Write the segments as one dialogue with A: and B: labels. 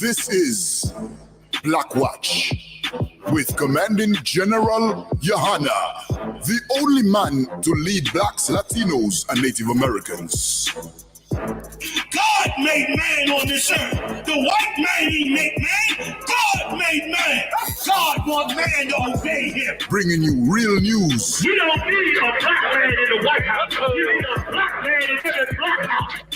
A: This is Black Watch with Commanding General Yohana, the only man to lead blacks, Latinos, and Native Americans.
B: God made man on this earth. The white man didn't make man. God made man. God wants man to obey him.
A: Bringing you real news.
B: You don't need a black man in the White House. You need a black man in the Black House.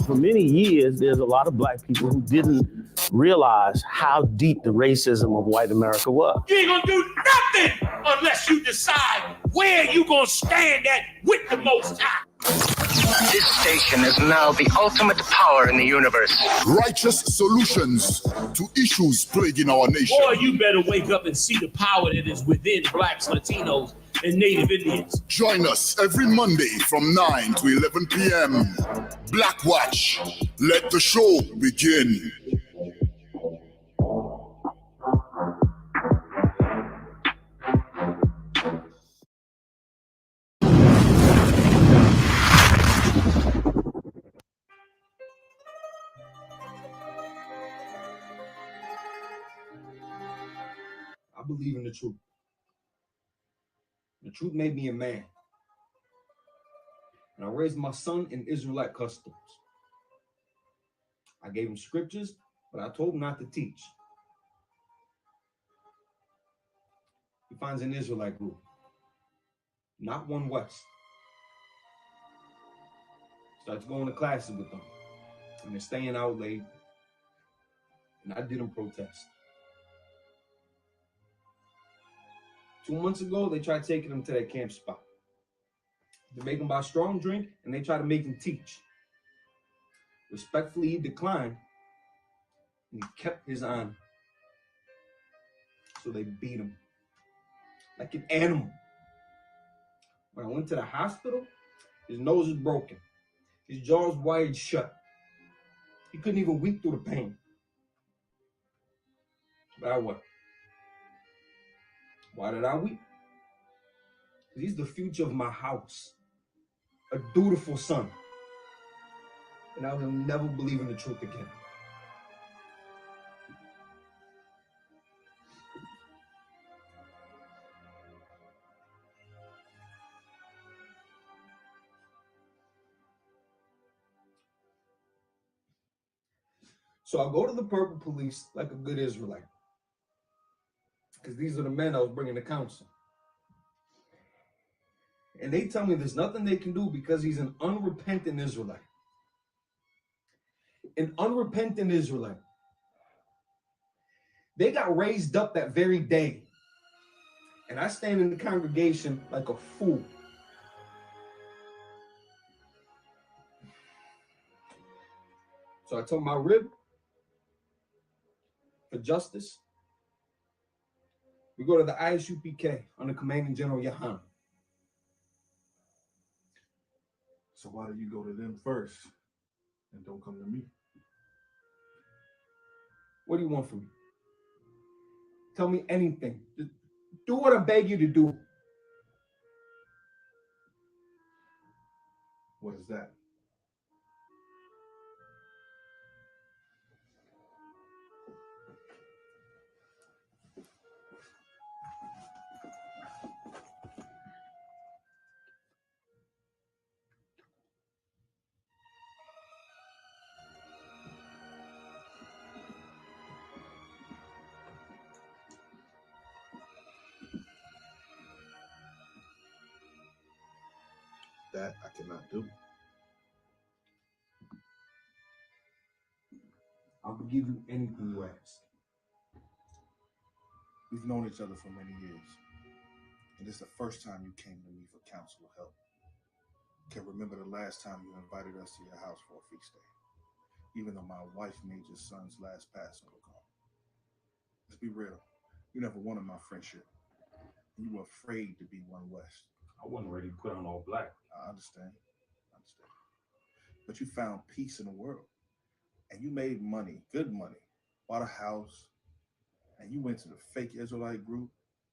C: For many years, there's a lot of black people who didn't realize how deep the racism of white America was.
B: You ain't gonna do nothing unless you decide where you gonna stand at with the Most High.
D: This station is now the ultimate power in the universe.
A: Righteous solutions to issues plaguing our nation.
B: Boy, you better wake up and see the power that is within blacks, Latinos, and Native Indians.
A: Join us every Monday from 9 to 11 p.m. Black Watch. Let the show begin.
E: I believe in the truth. The truth made me a man. And I raised my son in Israelite customs. I gave him scriptures, but I told him not to teach. He finds an Israelite group, not one West. Starts going to classes with them, and they're staying out late. And I didn't protest. 2 months ago, they tried taking him to their camp spot. They make him buy strong drink, and they try to make him teach. Respectfully, he declined, and he kept his honor. So they beat him like an animal. When I went to the hospital, his nose was broken. His jaw was wired shut. He couldn't even weep through the pain. But I wept. Why did I weep? Because he's the future of my house. A dutiful son. And I will never believe in the truth again. So I go to the Purple Police like a good Israelite. Because these are the men I was bringing to counsel. And they tell me there's nothing they can do because he's an unrepentant Israelite. An unrepentant Israelite. They got raised up that very day. And I stand in the congregation like a fool. So I told my rib for justice. We go to the Isupk under Commanding General Yohana.
F: So why do you go to them first and don't come to me?
E: What do you want from me? Tell me anything. Just do what I beg you to do.
F: What is that? That I cannot do.
E: I'll give you anything you ask.
F: We've known each other for many years, and this is the first time you came to me for counsel or help. Can't remember the last time you invited us to your house for a feast day, even though my wife made your son's last Passover call. Let's be real, you never wanted my friendship. You were afraid to be one West.
G: I wasn't ready to put on all black.
F: I understand. But you found peace in the world. And you made money, good money, bought a house, and you went to the fake Israelite group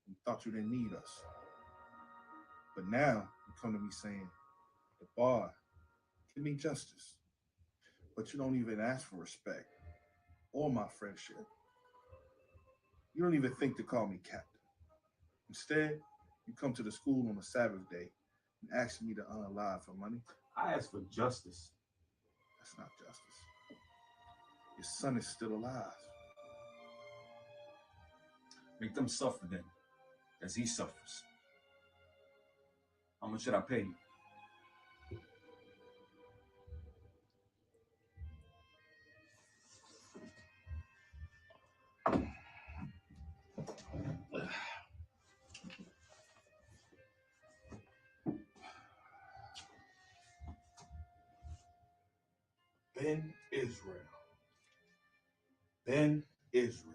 F: and thought you didn't need us. But now you come to me saying, the bar, give me justice. But you don't even ask for respect or my friendship. You don't even think to call me captain. Instead, you come to the school on a Sabbath day and ask me to unalive for money.
G: I ask for justice.
F: That's not justice. Your son is still alive.
G: Make them suffer then, as he suffers. How much should I pay you?
F: Ben Israel. Ben Israel.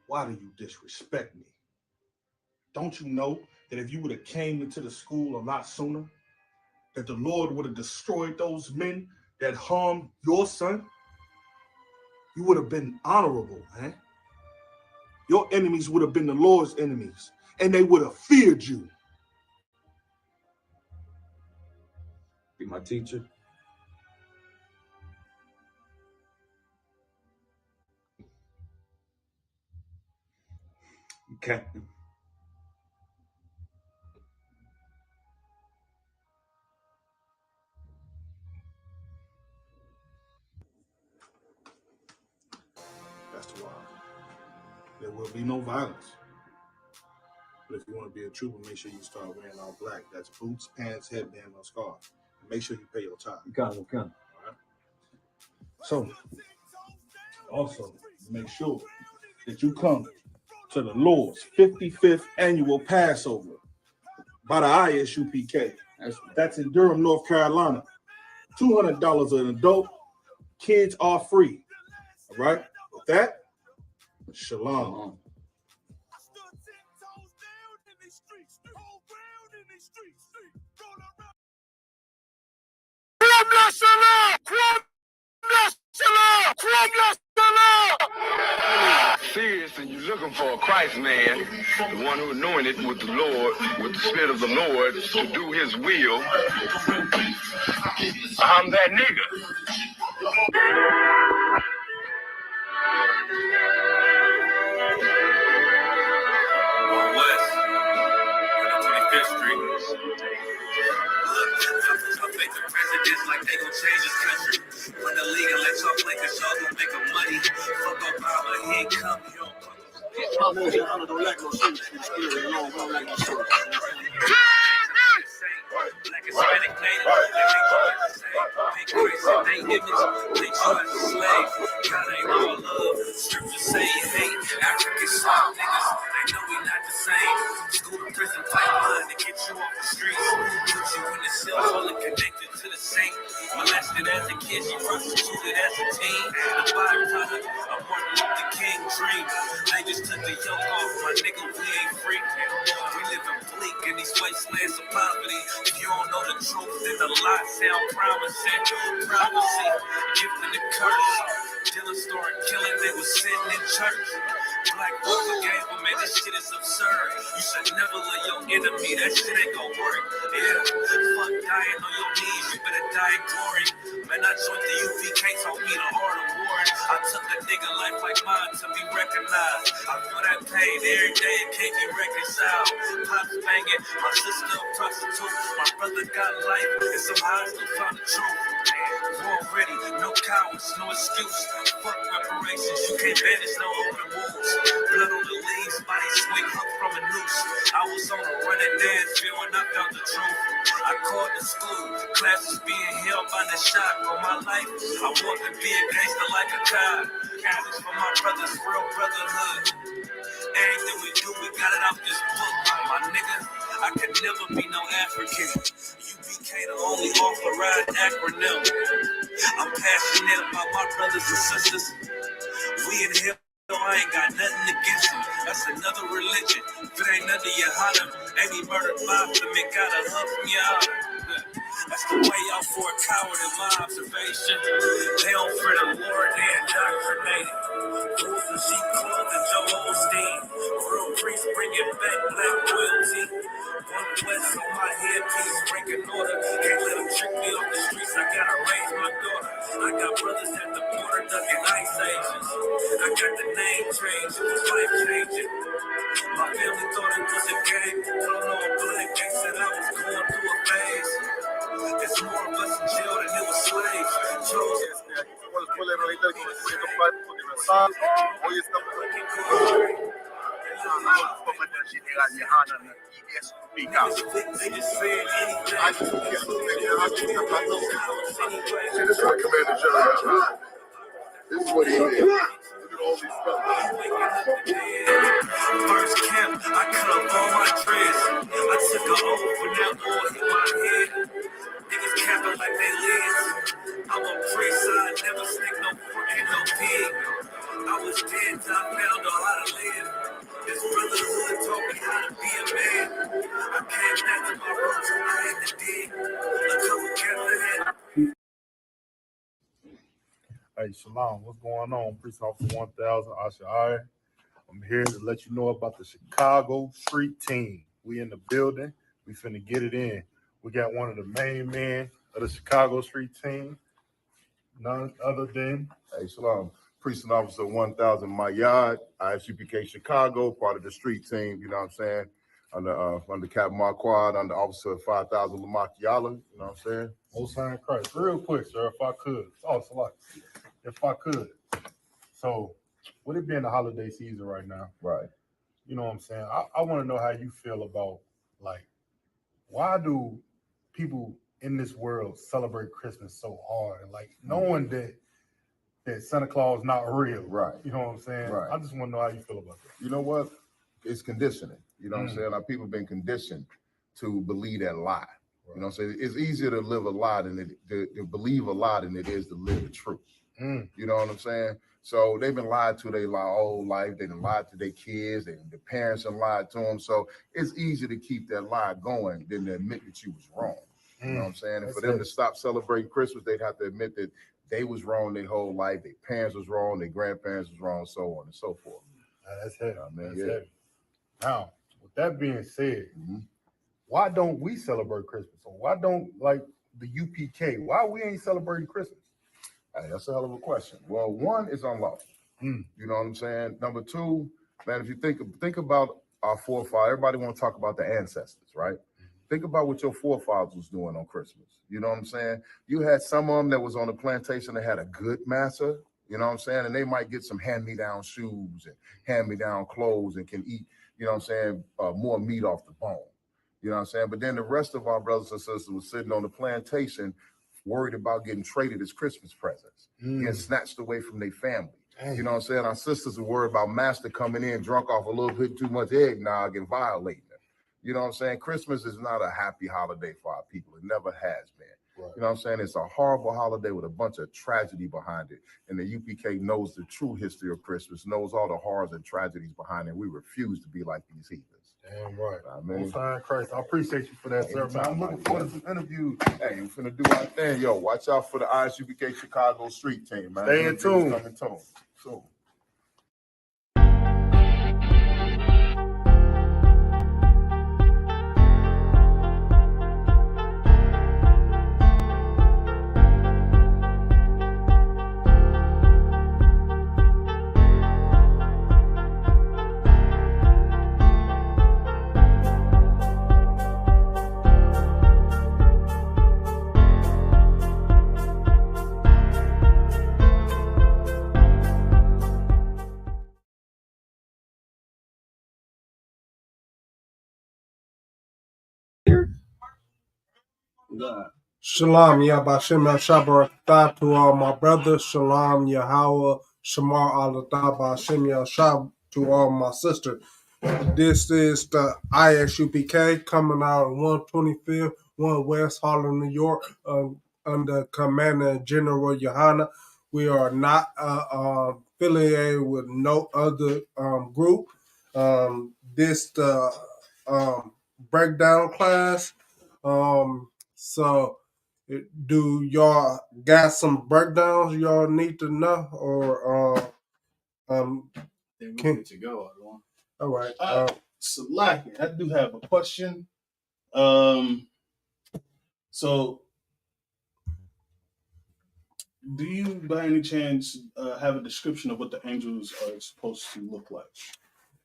F: Why do you disrespect me? Don't you know that if you would have came into the school a lot sooner, that the Lord would have destroyed those men that harmed your son? You would have been honorable, man. Your enemies would have been the Lord's enemies, and they would have feared you.
G: Be my teacher. Captain.
F: That's why there will be no violence. But if you want to be a trooper, make sure you start wearing all black. That's boots, pants, headband, or scarf. And make sure you pay your tithe.
G: Okay.
F: All right? So, also, make sure that you come to the Lord's 55th annual Passover by the Isupk. That's in Durham, North Carolina. $200 an adult. Kids are free. All right? With that, shalom.
H: Seriously, you're looking for a Christ man, the one who anointed with the Lord, with the Spirit of the Lord, to do his will. I'm that nigga. West, 25th Street. Look, make the presidents like they gon' change this country. When the league and let y'all play, cause y'all gon' make them money. Fuck Obama, he ain't come, he don't come. Don't like no shit. Don't like no shit. Black Hispanic native, they image, they try to slave. God ain't all love, scripture say hate. African soft niggas, they know we not the same. School to prison pipeline to get you off the streets. Put you in the cell, fully connected to the saint. Molested as a kid, you prostituted as a teen. The byproduct of Martin Luther King dream. They just took the yoke off, my nigga, we ain't free. We live in bleak in these wastelands of poverty. If you don't know the truth, then the lie sound promising. Prophecy, gifting the curse. Dylan started killing, they was sitting in church. Black Walker gave them, man, this shit is absurd. You should never love your enemy, that shit ain't gon' work. Yeah, fuck dying on your knees, you better die in glory. Man, I joined the UPK, told me the art of war. I took a nigga life like mine to be recognized. I feel that pain every day, it can't be reconciled. Pops banging, my sister a prostitute. My brother got life, and somehow I still found the truth. War ready, no cowards, no excuse. Fuck reparations, you can't banish no open wounds. Blood on the leaves, body swing hooked from a noose. I was on a running dance field when I found the truth. I called the school, classes being held by the shot. On my life, I want to be a gangster like a god. College for my brothers, real brotherhood. Everything we do, we got it off this book. My nigga, I could never be no African. UPK the only authorized acronym. I'm passionate about my brothers and sisters. We in hell, I ain't got nothing against them. That's another religion. If it ain't under your honor, any murdered by them, it gotta hug me out. That's the way out for a coward in my observation. They don't fear the Lord, they indoctrinated. Wolves and sheep clothing, Joe Osteen. Real priests bringing back black royalty. One West on my headpiece, breaking order. Can't let them trick me off the streets, I gotta raise my daughter. I got brothers at the border ducking ICE agents. I got the name change, it was life changing. My family thought it was a game. Don't know a black. They said I was going through a phase. There's more of us in jail than it was slaves. Chosen.
I: Hoy estamos aquí con el comandante general Yohana y Isupk.
A: See, this is what Commander General Yohana. This is what he did. Look at all these fellas.
H: First camp, I cut up all my dreads. I took an oath when that oil hit my head. Niggas capping like they lids. I'm a priest, I never stick no fork in no pig. I was dead till I found out how to live. This brotherhood taught me how to be a man. I came back to my roots, I had to dig. A couple cats ahead.
F: Hey, Shalom, what's going on? Police Officer 1000, Ashai. I'm here to let you know about the Chicago Street Team. We in the building. We finna get it in. We got one of the main men of the Chicago Street Team, none other than,
J: hey, Shalom, Precinct Officer 1000, my yard, Isupk Chicago, part of the street team, you know what I'm saying? Under Captain Marquardt, under Officer 5000 Lamakiala, you know what I'm saying?
F: Most High Christ. Real quick, sir, if I could. Oh, it's like, if I could. So, with it being the holiday season right now,
J: right?
F: You know what I'm saying? I want to know how you feel about, like, why do people in this world celebrate Christmas so hard? And, like, knowing that Santa Claus not real.
J: Right.
F: You know what I'm saying?
J: Right.
F: I just want to know how you feel about that.
J: You know what? It's conditioning. You know what I'm saying? Our people been conditioned to believe that lie. Right. You know what I'm saying? It's easier to live a lie than to believe a lie than it is to live the truth. You know what I'm saying? So they've been lied to their whole life. They've been lied to their kids, and their parents have lied to them. So it's easier to keep that lie going than to admit that you was wrong. You know what I'm saying? And for them to stop celebrating Christmas, they'd have to admit that they was wrong their whole life. Their parents was wrong. Their grandparents was wrong, so on and so forth.
F: That's heavy. That's
J: yeah.
F: heavy. Now, with that being said, why don't we celebrate Christmas? Or why don't, like, the UPK, why we ain't celebrating Christmas?
J: Hey, that's a hell of a question. Well, one is unlawful. You know what I'm saying? Number two, man, if you think about our forefathers, everybody want to talk about the ancestors, right? Think about what your forefathers was doing on Christmas. You know what I'm saying? You had some of them that was on the plantation that had a good master, you know what I'm saying? And they might get some hand-me-down shoes and hand-me-down clothes and can eat, you know what I'm saying, more meat off the bone. You know what I'm saying? But then the rest of our brothers and sisters was sitting on the plantation worried about getting traded as Christmas presents, getting snatched away from their family. You know what I'm saying? Our sisters were worried about master coming in drunk off a little bit too much eggnog and violating them. You know what I'm saying? Christmas is not a happy holiday for our people. It never has been. Right. You know what I'm saying? It's a horrible holiday with a bunch of tragedy behind it. And the UPK knows the true history of Christmas, knows all the horrors and tragedies behind it. We refuse to be like these heathens.
F: Damn right.
J: I mean,
F: Most High Christ. I appreciate you for that, sir. Man, I'm looking forward to some interviews.
J: Hey, we're finna do our thing. Yo, watch out for the Isupk Chicago Street Team, man.
F: Stay in tune.
J: Coming soon.
K: Shalom, Yabashim Shabbarat to all my brothers. Shalom, Yahweh, Shamar Allah Bashim Yashab to all my sisters. This is the ISUPK coming out of 125th, 1 West Harlem, New York, under Commander General Yohana. We are not affiliated with no other group. This the breakdown class. So do y'all got some breakdowns y'all need to know, or
L: then we're good to go.
K: All right.
L: So like, I do have a question. So Do you, by any chance, have a description of what the angels are supposed to look like?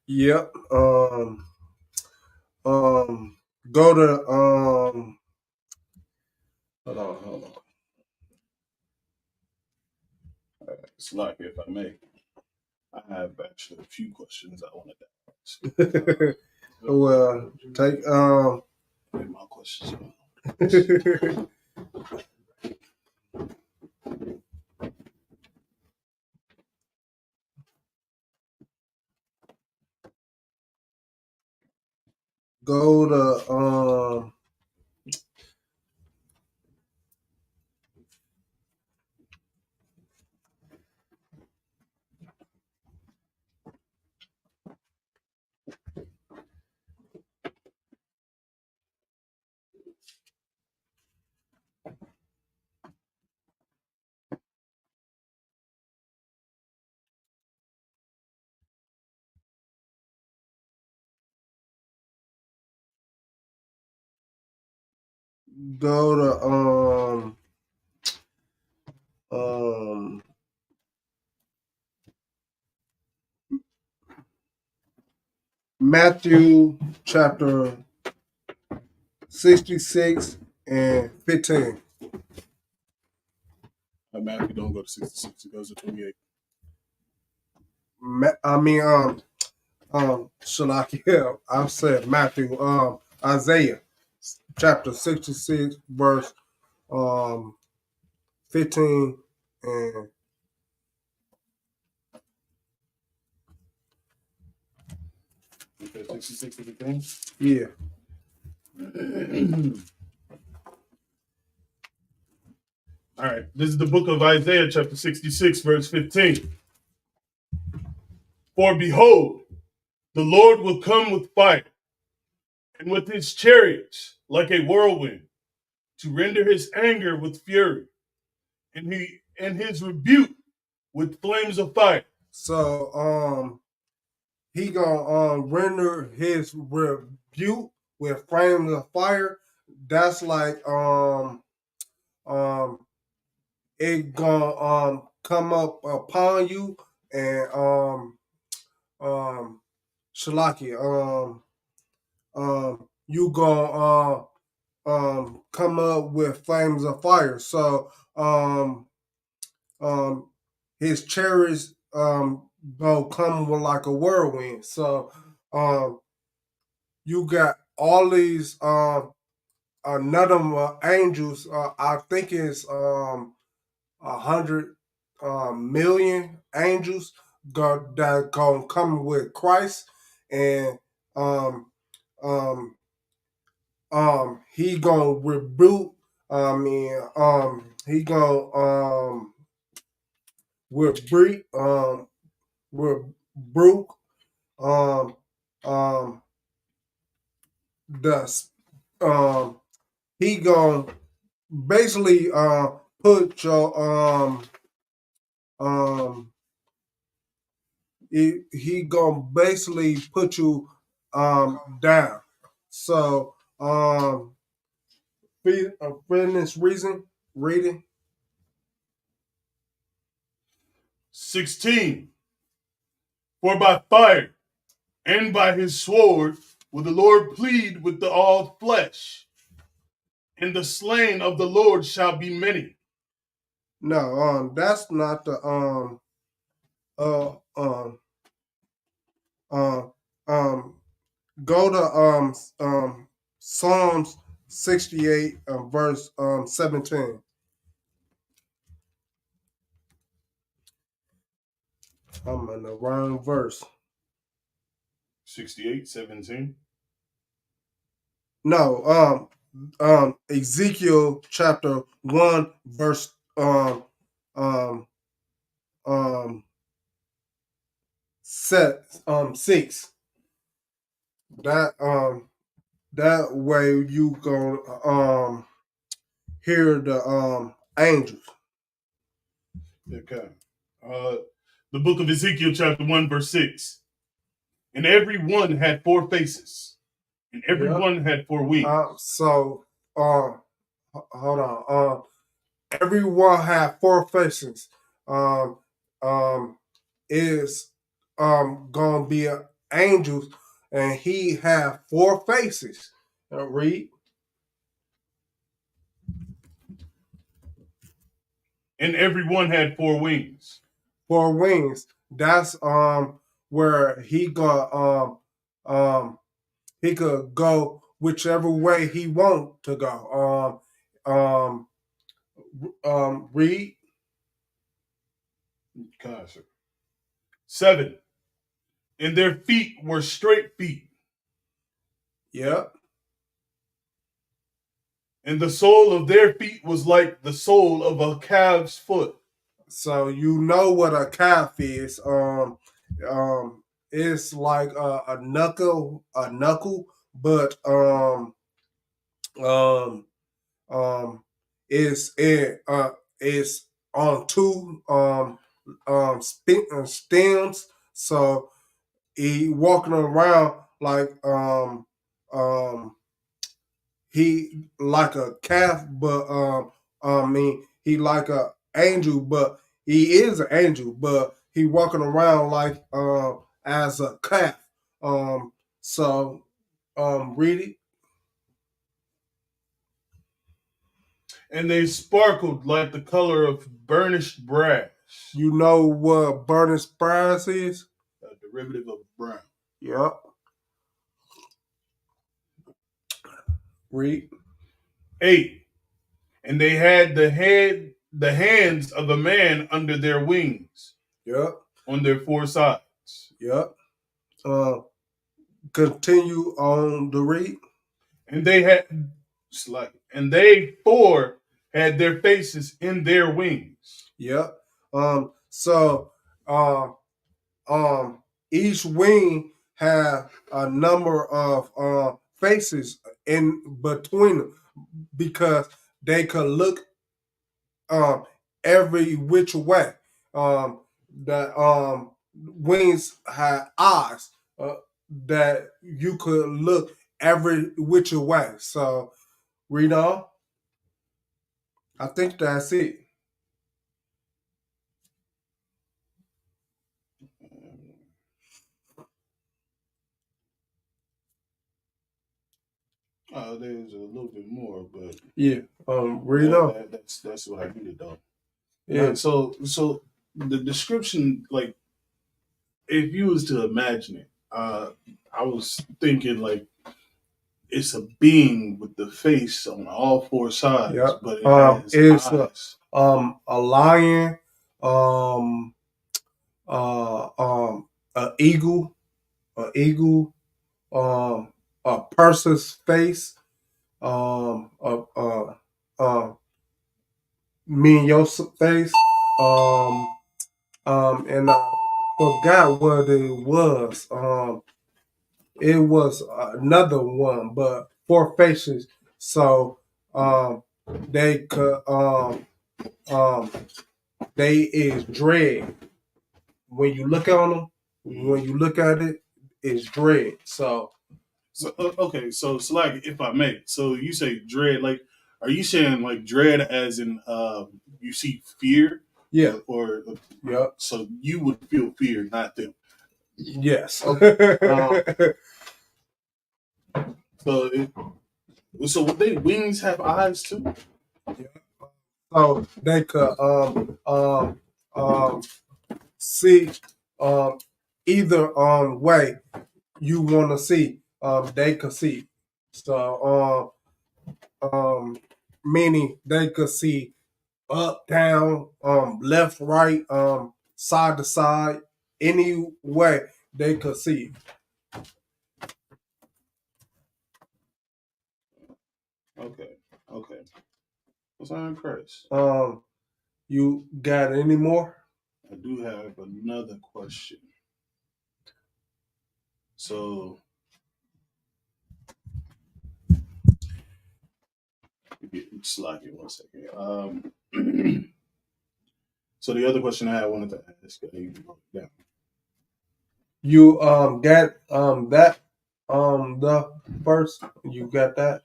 K: Yep. Go to hold on.
L: It's like, if I may, I have actually a few questions I wanted to ask.
K: Well, take
L: Get my questions.
K: go to go to Matthew chapter 66 and 15.
L: Matthew don't go to 66; it goes to 28.
K: Shalaki, I said Matthew, Isaiah chapter 66 verse 15 and
L: Okay, 66 and 15.
K: yeah.
L: All right, this is the book of Isaiah, chapter 66, verse 15. For behold, the Lord will come with fire, and with his chariots like a whirlwind, to render his anger with fury, and his rebuke with flames of fire.
K: So he gonna render his rebuke with flames of fire. That's like it gonna come up upon you and Shalaki you gonna come up with flames of fire. So his chariots gonna come with like a whirlwind. So you got all these another angels. I think it's 100 million angels that gonna come with Christ, and he gonna rebuke. He gonna rebuke rebuke the he gonna basically put your he gonna basically put you down. So finish reading
L: 16. For by fire and by his sword will the Lord plead with all flesh, and the slain of the Lord shall be many.
K: No, that's not the go to Psalms 68 verse 17. I'm in the wrong verse.
L: 68:17.
K: No, Ezekiel chapter 1 verse 6. That way you gonna hear the angels.
L: Okay. The book of Ezekiel, chapter 1, verse 6. And every one had 4 faces, and every one had 4 wings.
K: So hold on. everyone had 4 faces. Is gonna be angels, and he had 4 faces. Read.
L: And every one had 4 wings.
K: 4 wings. That's where he could go whichever way he want to go. Read.
L: Gosh. 7. And their feet were straight feet.
K: Yep.
L: And the sole of their feet was like the sole of a calf's foot.
K: So you know what a calf is. It's like a knuckle, but it's on 2 stems. So he walking around like he like a calf, but he like a angel, but he is an angel, but he walking around like as a calf. So read it.
L: And they sparkled like the color of burnished brass.
K: You know what burnished brass is?
L: A derivative of brown.
K: Yep. Read.
L: 8. And they had the hands of a man under their wings.
K: Yep.
L: On their 4 sides.
K: Yep. Continue on the read.
L: And they 4 had their faces in their wings.
K: Yep. So each wing have a number of faces in between them, because they could look every which way. The wings have eyes that you could look every which way. So read on. I think that's it.
L: There's a little bit more, but
K: yeah, read on.
L: That's what I needed though.
K: Yeah.
L: So the description, like, if you was to imagine it, I was thinking like it's a being with the face on all 4 sides,
K: Yep.
L: but it has
K: It's
L: eyes.
K: A lion, an eagle, a person's face, me and your face, and I forgot what it was. It was another one, but 4 faces. So they could they is dread. When you look on them, when you look at it, it's dread. So
L: Okay, so like, if I may, so you say dread, like, are you saying like dread as in you see fear?
K: Yeah.
L: Or
K: yep.
L: So you would feel fear, not them.
K: Yes.
L: Okay. So would they wings have eyes too?
K: So they could see either way you want to see. They could see. So meaning they could see up, down, left, right, side to side, any way they could see.
L: Okay. What's on Chris?
K: You got any more?
L: I do have another question. So just like it 1 second. So the other question I wanted to ask, yeah.
K: You got that the first, you got that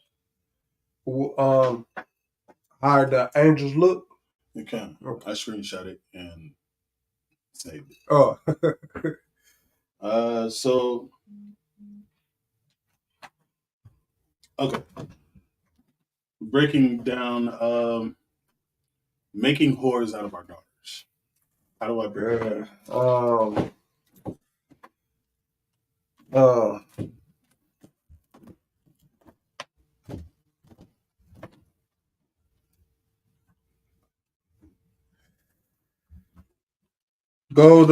K: how the angels look?
L: You can.
K: Okay.
L: I screenshot it and saved it.
K: Oh.
L: So okay. Breaking down making whores out of our daughters. How do I break it down?
K: Go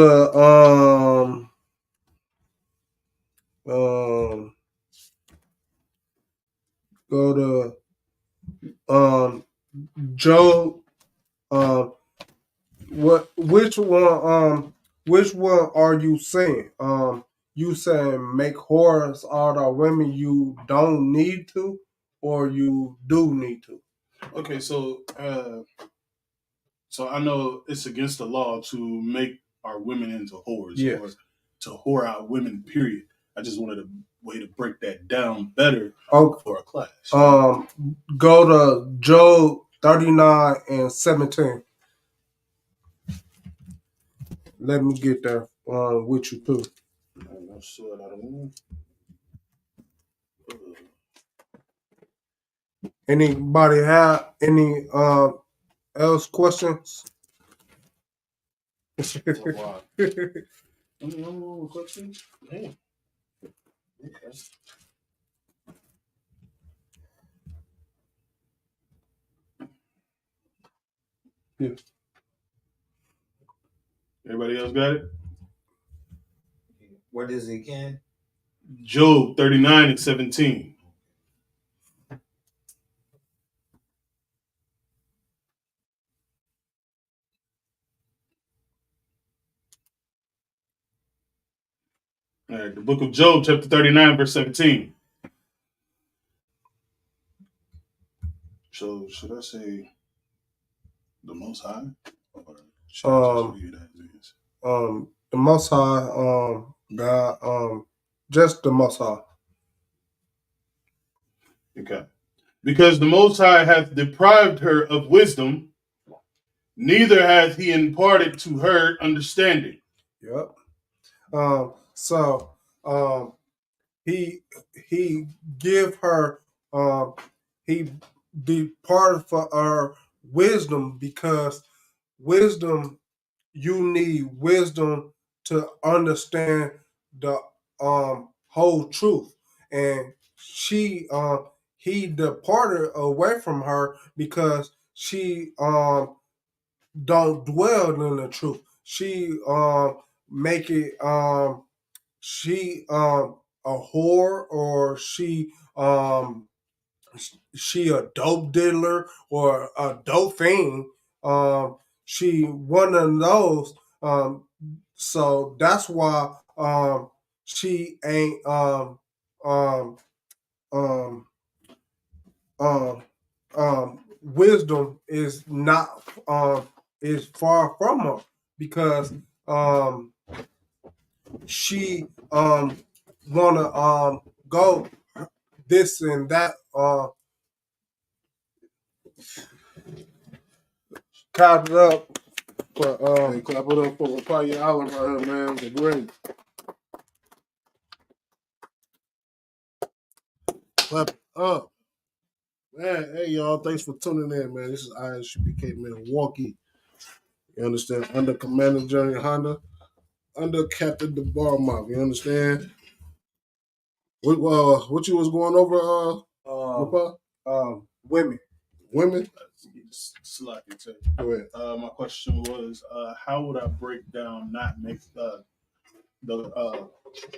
K: to Job. Which one are you saying? You saying make whores out of women you don't need to, or you do need to?
L: Okay, so I know it's against the law to make our women into whores,
K: Yes.
L: or to whore out women, period. I just wanted a way to break that down better for a class.
K: Go to Job 39:17. Let me get there with you too. Anybody have any else questions?
L: Questions? Damn. Okay.
K: Yeah.
L: Everybody else got it?
M: What is it again?
L: Job 39:17. All right, the book of Job, chapter 39, verse 17. So should I say the Most High? Or should I just read it as is?
K: The Most High, God, just the Most High.
L: Okay. Because the Most High hath deprived her of wisdom, neither hath he imparted to her understanding.
K: Yep. So he give her he departed for her wisdom, because wisdom, you need wisdom to understand the whole truth. And he departed away from her because she don't dwell in the truth. She make it a whore, or she a dope dealer or a dope fiend. She one of those. So that's why she ain't um, wisdom is not is far from her, because she wanna go this and that clap it up for
J: Hey, clap it up for Papaya Island right here, man. They're great. Clap it up. Man, hey y'all, thanks for tuning in, man. This is Isupk Milwaukee. You understand? Under Commander Johnny Honda, under Captain DeBar Mob. You understand? What you was going over,
K: women.
J: Women?
L: Go ahead. My question was, how would I break down not make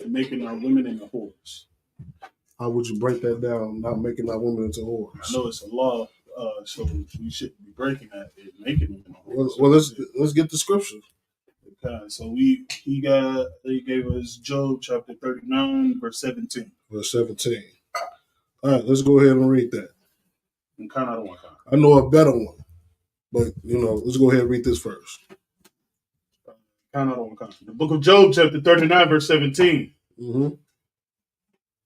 L: making our women into whores?
J: How would you break that down? Not making our women into whores.
L: I know it's a law, so we shouldn't be breaking that and making them into whores.
J: Well, let's get the scripture.
L: Okay, so he gave us Job chapter 39, verse 17.
J: Verse 17. All right, let's go ahead and read that.
L: And kind of, I don't want kind.
J: I know a better one, but let's go ahead and read this first.
L: Kind of, I don't want kind. The book of Job chapter 39, verse 17.
J: Mm-hmm.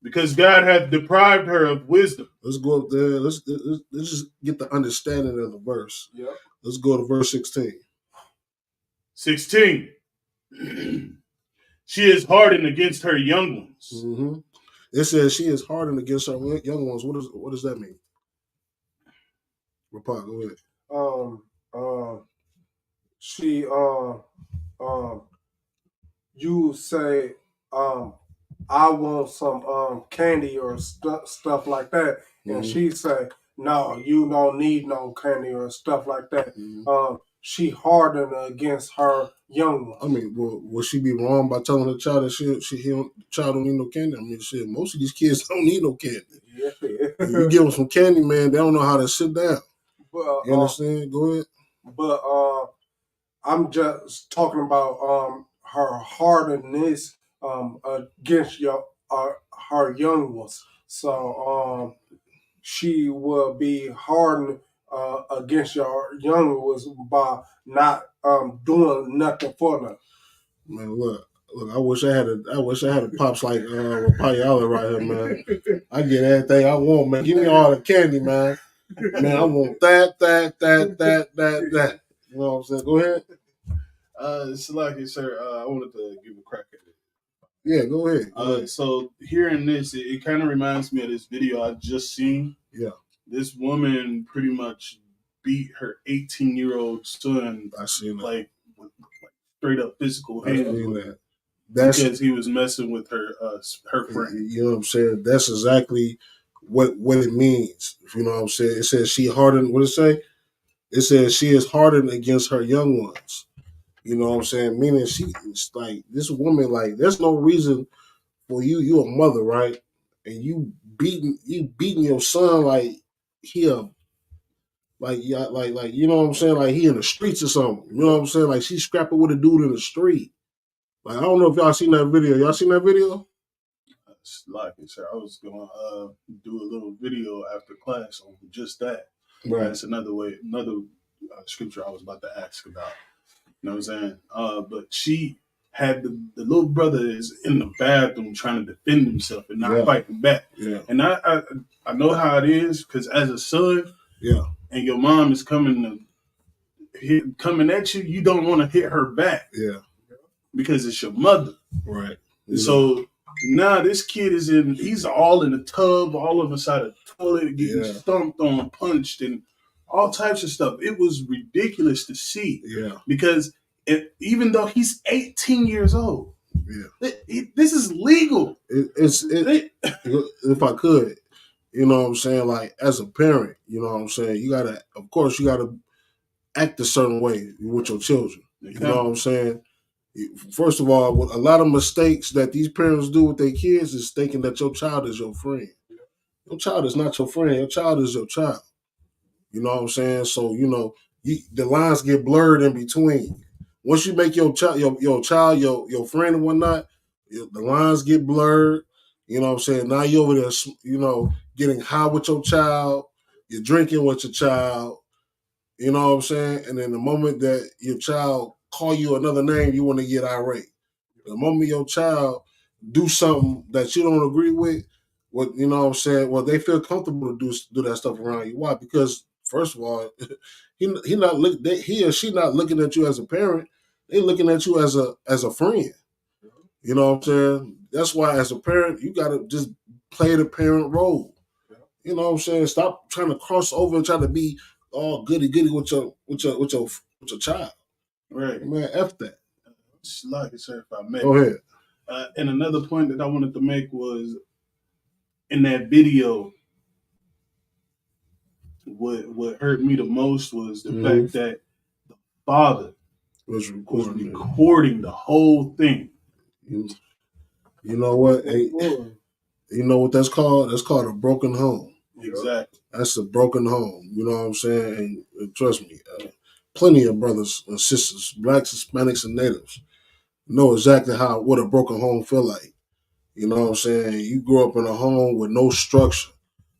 L: because God had deprived her of wisdom.
K: Let's go up there. Let's just get the understanding of the verse.
E: Yep.
K: Let's go to verse 16.
L: 16. She is hardened against her young ones.
K: Mm-hmm. It says she is hardened against her young ones. What does that mean? Rapaz, go ahead.
M: She you say I want some candy or stuff like that, and she say no, you don't need no candy or stuff like that. She hardened against her young ones.
K: I mean, will she be wrong by telling the child that child don't need no candy? I mean, shit, most of these kids don't need no candy.
M: Yeah.
K: You give them some candy, man, they don't know how to sit down.
M: But,
K: you understand? Go ahead.
M: But I'm just talking about her hardness against her young ones. So she will be hardened against your young ones by not doing nothing for them.
K: Man, look, I wish I had a pops like Payala right here, man. I get everything I want, man. Give me all the candy, man. Man, I want that. You know what I'm saying? Go ahead.
L: Salaki, sir, I wanted to give a crack at it.
K: Yeah, go ahead.
L: So hearing this, it kind of reminds me of this video I just seen.
K: Yeah.
L: This woman pretty much beat her 18-year-old son.
K: I seen that.
L: Like straight up physical
K: I
L: hands.
K: seen that.
L: Because he was messing with her friend.
K: You know what I'm saying? That's exactly what it means. You know what I'm saying? It says she hardened. What it say? It says she is hardened against her young ones. You know what I'm saying? Meaning it's like this woman, like there's no reason for you a mother, right? And you beating your son like he you know what I'm saying? Like he in the streets or something. You know what I'm saying? Like she's scrapping with a dude in the street. Like I don't know if y'all seen that video. Y'all seen that video?
L: Like it, sir. I was gonna do a little video after class on just that.
K: Right.
L: That's another scripture I was about to ask about. You know what I'm saying? But she had the little brother is in the bathroom trying to defend himself and not fighting back.
K: Yeah.
L: And I know how it is because as a son, and your mom is coming at you, you don't want to hit her back.
K: Yeah.
L: Because it's your mother.
K: Right.
L: Yeah. So now this kid he's all in the tub, all of us out of the toilet, getting stomped on, punched, and all types of stuff. It was ridiculous to see.
K: Yeah.
L: Because even though he's 18 years old, this is legal.
K: If I could, you know what I'm saying? Like as a parent, you know what I'm saying? You gotta act a certain way with your children. You know what I'm saying? First of all, a lot of mistakes that these parents do with their kids is thinking that your child is your friend. Your child is not your friend. Your child is your child. You know what I'm saying? So, you know, the lines get blurred in between. Once you make your child your friend and whatnot, the lines get blurred. You know what I'm saying? Now you're over there, you know, getting high with your child. You're drinking with your child. You know what I'm saying? And then the moment that your child call you another name, you want to get irate. The moment your child do something that you don't agree with, what you know what I'm saying? Well, they feel comfortable to do that stuff around you. Why? Because first of all, he or she not looking at you as a parent. They looking at you as a friend. You know what I'm saying? That's why as a parent, you gotta just play the parent role. You know what I'm saying? Stop trying to cross over and try to be all goody with your child.
L: Right.
K: Man, F that.
L: Like it, sir, if I may.
K: Go ahead.
L: And another point that I wanted to make was in that video, what hurt me the most was the fact that the father was recording the whole thing.
K: You know what? Hey, you know what that's called? That's called a broken home.
L: Exactly.
K: That's a broken home. You know what I'm saying? And trust me, plenty of brothers and sisters, blacks, Hispanics, and natives know exactly what a broken home feel like. You know what I'm saying? You grew up in a home with no structure,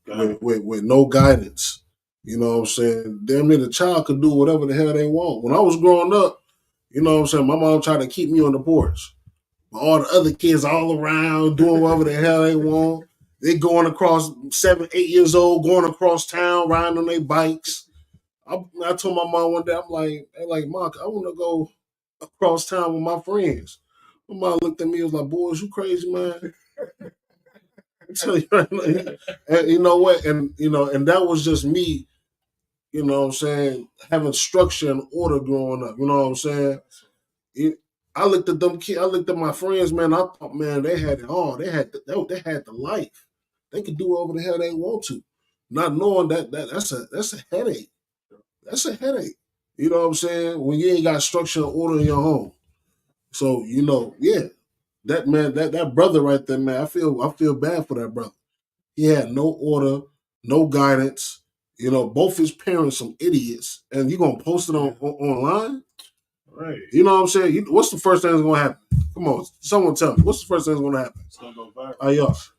K: with no guidance. You know what I'm saying? Damn near the child could do whatever the hell they want. When I was growing up, you know what I'm saying, my mom tried to keep me on the porch. But all the other kids all around doing whatever the hell they want.
N: They going across 7, 8 years old, going across town, riding on their bikes. I told my mom one day, I'm like, Mark, I want to go across town with my friends. My mom looked at me and was like, boys, you crazy, man? I tell you, and you know what? And and that was just me, you know what I'm saying, having structure and order growing up. You know what I'm saying? I looked at them kids, I looked at my friends, man. I thought, man, they had it all. They had the life. They could do whatever the hell they want to, not knowing that's a headache. That's a headache. You know what I'm saying? When you ain't got structure and order in your home. So, that man, that brother right there, man, I feel bad for that brother. He had no order, no guidance. Both his parents some idiots, and you gonna post it online?
L: Right.
N: You know what I'm saying? What's the first thing that's gonna happen? Come on, someone tell me. What's the first thing that's gonna happen?
L: It's gonna go viral.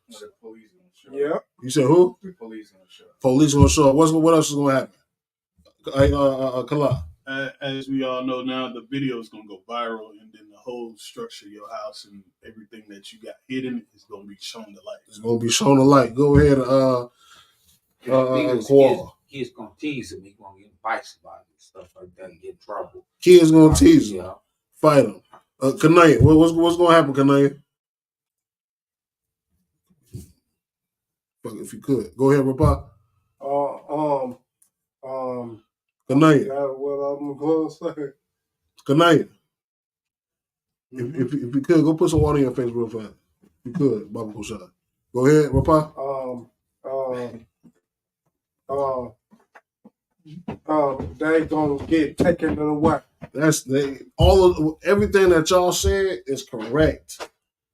N: Yeah. You said who?
L: The police gonna show up.
N: Police gonna show up. What else is gonna happen? Kala.
L: As we all know now, the video is gonna go viral, and then the whole structure of your house and everything that you got hidden is gonna be shown to light.
N: It's gonna be shown to light. Go ahead, Koala.
O: Kids gonna tease him. He gonna get bites about it and stuff like that and get in trouble.
N: Kids gonna tease him. Fight him. Kanaya, what's gonna happen, Kanaya? If you could. Go ahead, Rapa. Kanaya.
M: What I'm gonna say.
N: Kanaya. If you could, go put some water in your face real fast. If you could, Baba Kushai. Go ahead, Rapa.
M: They gonna get taken away.
N: Everything that y'all said is correct.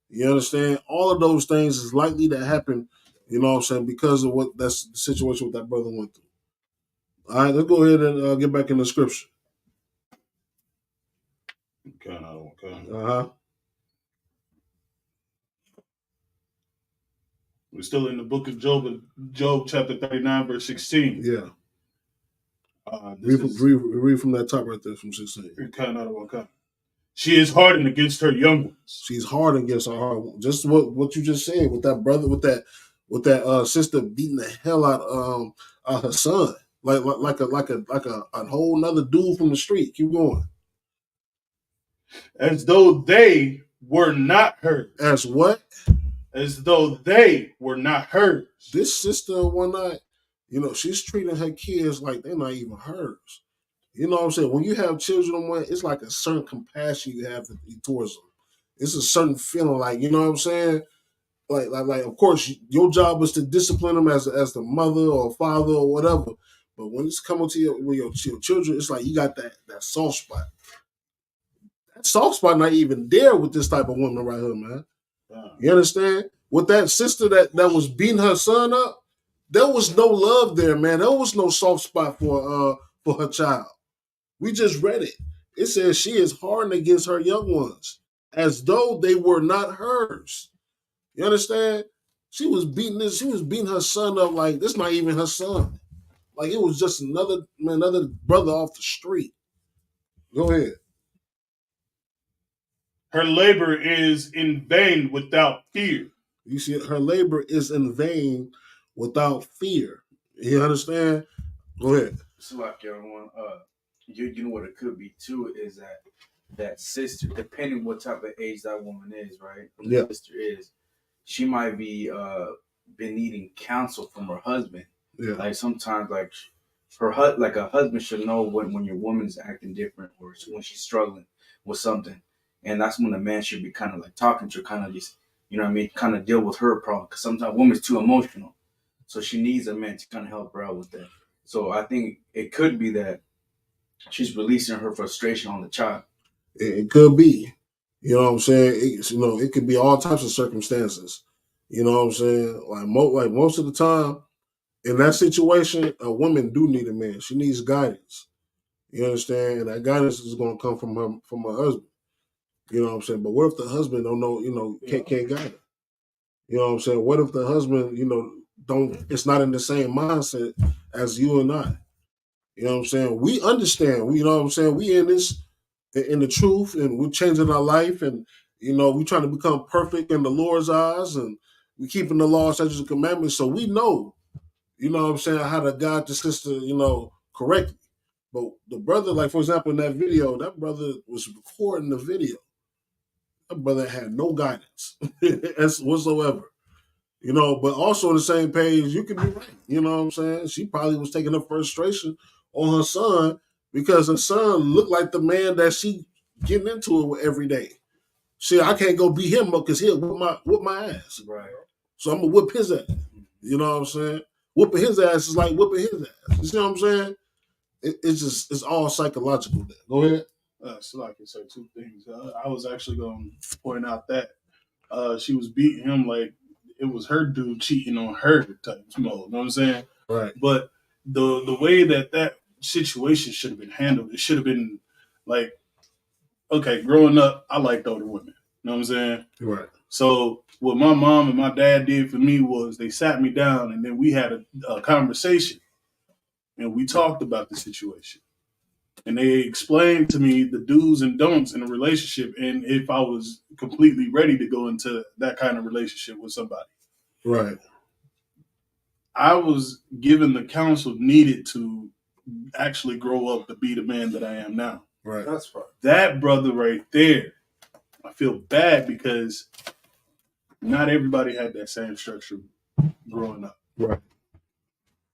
N: You understand? All of those things is likely to happen, you know what I'm saying, because of that's the situation what that brother went through. All right, let's go ahead and get back in the scripture.
L: Okay. We're still in the book of Job chapter 39, verse 16.
N: Yeah. Read from that top right there from 16.
L: Okay. She is hardened against her young ones.
N: She's hardened against her hard ones. Just what you just said with that brother, with that sister beating the hell out of her son, like a whole nother dude from the street. Keep going.
L: As though they were not hers.
N: As what?
L: As though they were not hers.
N: This sister one night, she's treating her kids like they're not even hers. You know what I'm saying? When you have children, it's like a certain compassion you have towards them. It's a certain feeling, like, you know what I'm saying? Like of course, your job is to discipline them as the mother or father or whatever. But when it's coming to your children, it's like you got that soft spot. That soft spot not even there with this type of woman right here, man. You understand? With that sister that was beating her son up, there was no love there, man. There was no soft spot for her child. We just read it. It says she is hardened against her young ones, as though they were not hers. You understand? She was beating her son up like this not even her son. Like it was just another brother off the street. Go ahead.
L: Her labor is in vain without fear.
N: You see, her labor is in vain without fear. You understand? Go ahead.
P: So like everyone, you know what it could be too is that sister, depending what type of age that woman is, right?
N: Yeah.
P: Sister is, she might be been needing counsel from her husband.
N: Yeah.
P: Like sometimes, like a husband should know when your woman is acting different or when she's struggling with something, and that's when the man should be kind of like talking to her, kind of just, you know what I mean, kind of deal with her problem, because sometimes woman's too emotional, so she needs a man to kind of help her out with that. So I think it could be that she's releasing her frustration on the child.
N: It could be. You know what I'm saying? It could be all types of circumstances. You know what I'm saying? Like most of the time, in that situation, a woman do need a man. She needs guidance. You understand? And that guidance is going to come from her husband. You know what I'm saying? But what if the husband don't know? Can't guide her? You know what I'm saying? What if the husband, it's not in the same mindset as you and I? You know what I'm saying? We understand. You know what I'm saying? We in the truth, and we're changing our life, and we trying to become perfect in the Lord's eyes, and We keeping the law, statutes, and commandments, so we know, you know what I'm saying, how to guide the sister, you know, correctly. But the brother, like for example, in that video, that brother was recording the video. That brother had no guidance whatsoever. You know, but also on the same page, you can be right. You know what I'm saying? She probably was taking up frustration on her son because her son looked like the man that she getting into it with every day. See, I can't go beat him up because he'll whip my ass.
P: Right.
N: So I'm gonna whip his ass. You know what I'm saying? Whooping his ass is like whipping his ass. You see what I'm saying? It's all psychological. Go ahead.
L: So like I said, two things. I was actually going to point out that she was beating him like it was her dude cheating on her type mode. You know what I'm saying?
N: Right.
L: But the way that situation should have been handled, it should have been like, okay, growing up, I liked older women. You know what I'm saying?
N: Right.
L: So what my mom and my dad did for me was they sat me down and then we had a conversation and we talked about the situation. And they explained to me the do's and don'ts in a relationship and if I was completely ready to go into that kind of relationship with somebody.
N: Right.
L: I was given the counsel needed to actually grow up to be the man that I am now.
N: Right.
M: That's right.
L: That brother right there, I feel bad because not everybody had that same structure growing up.
N: Right.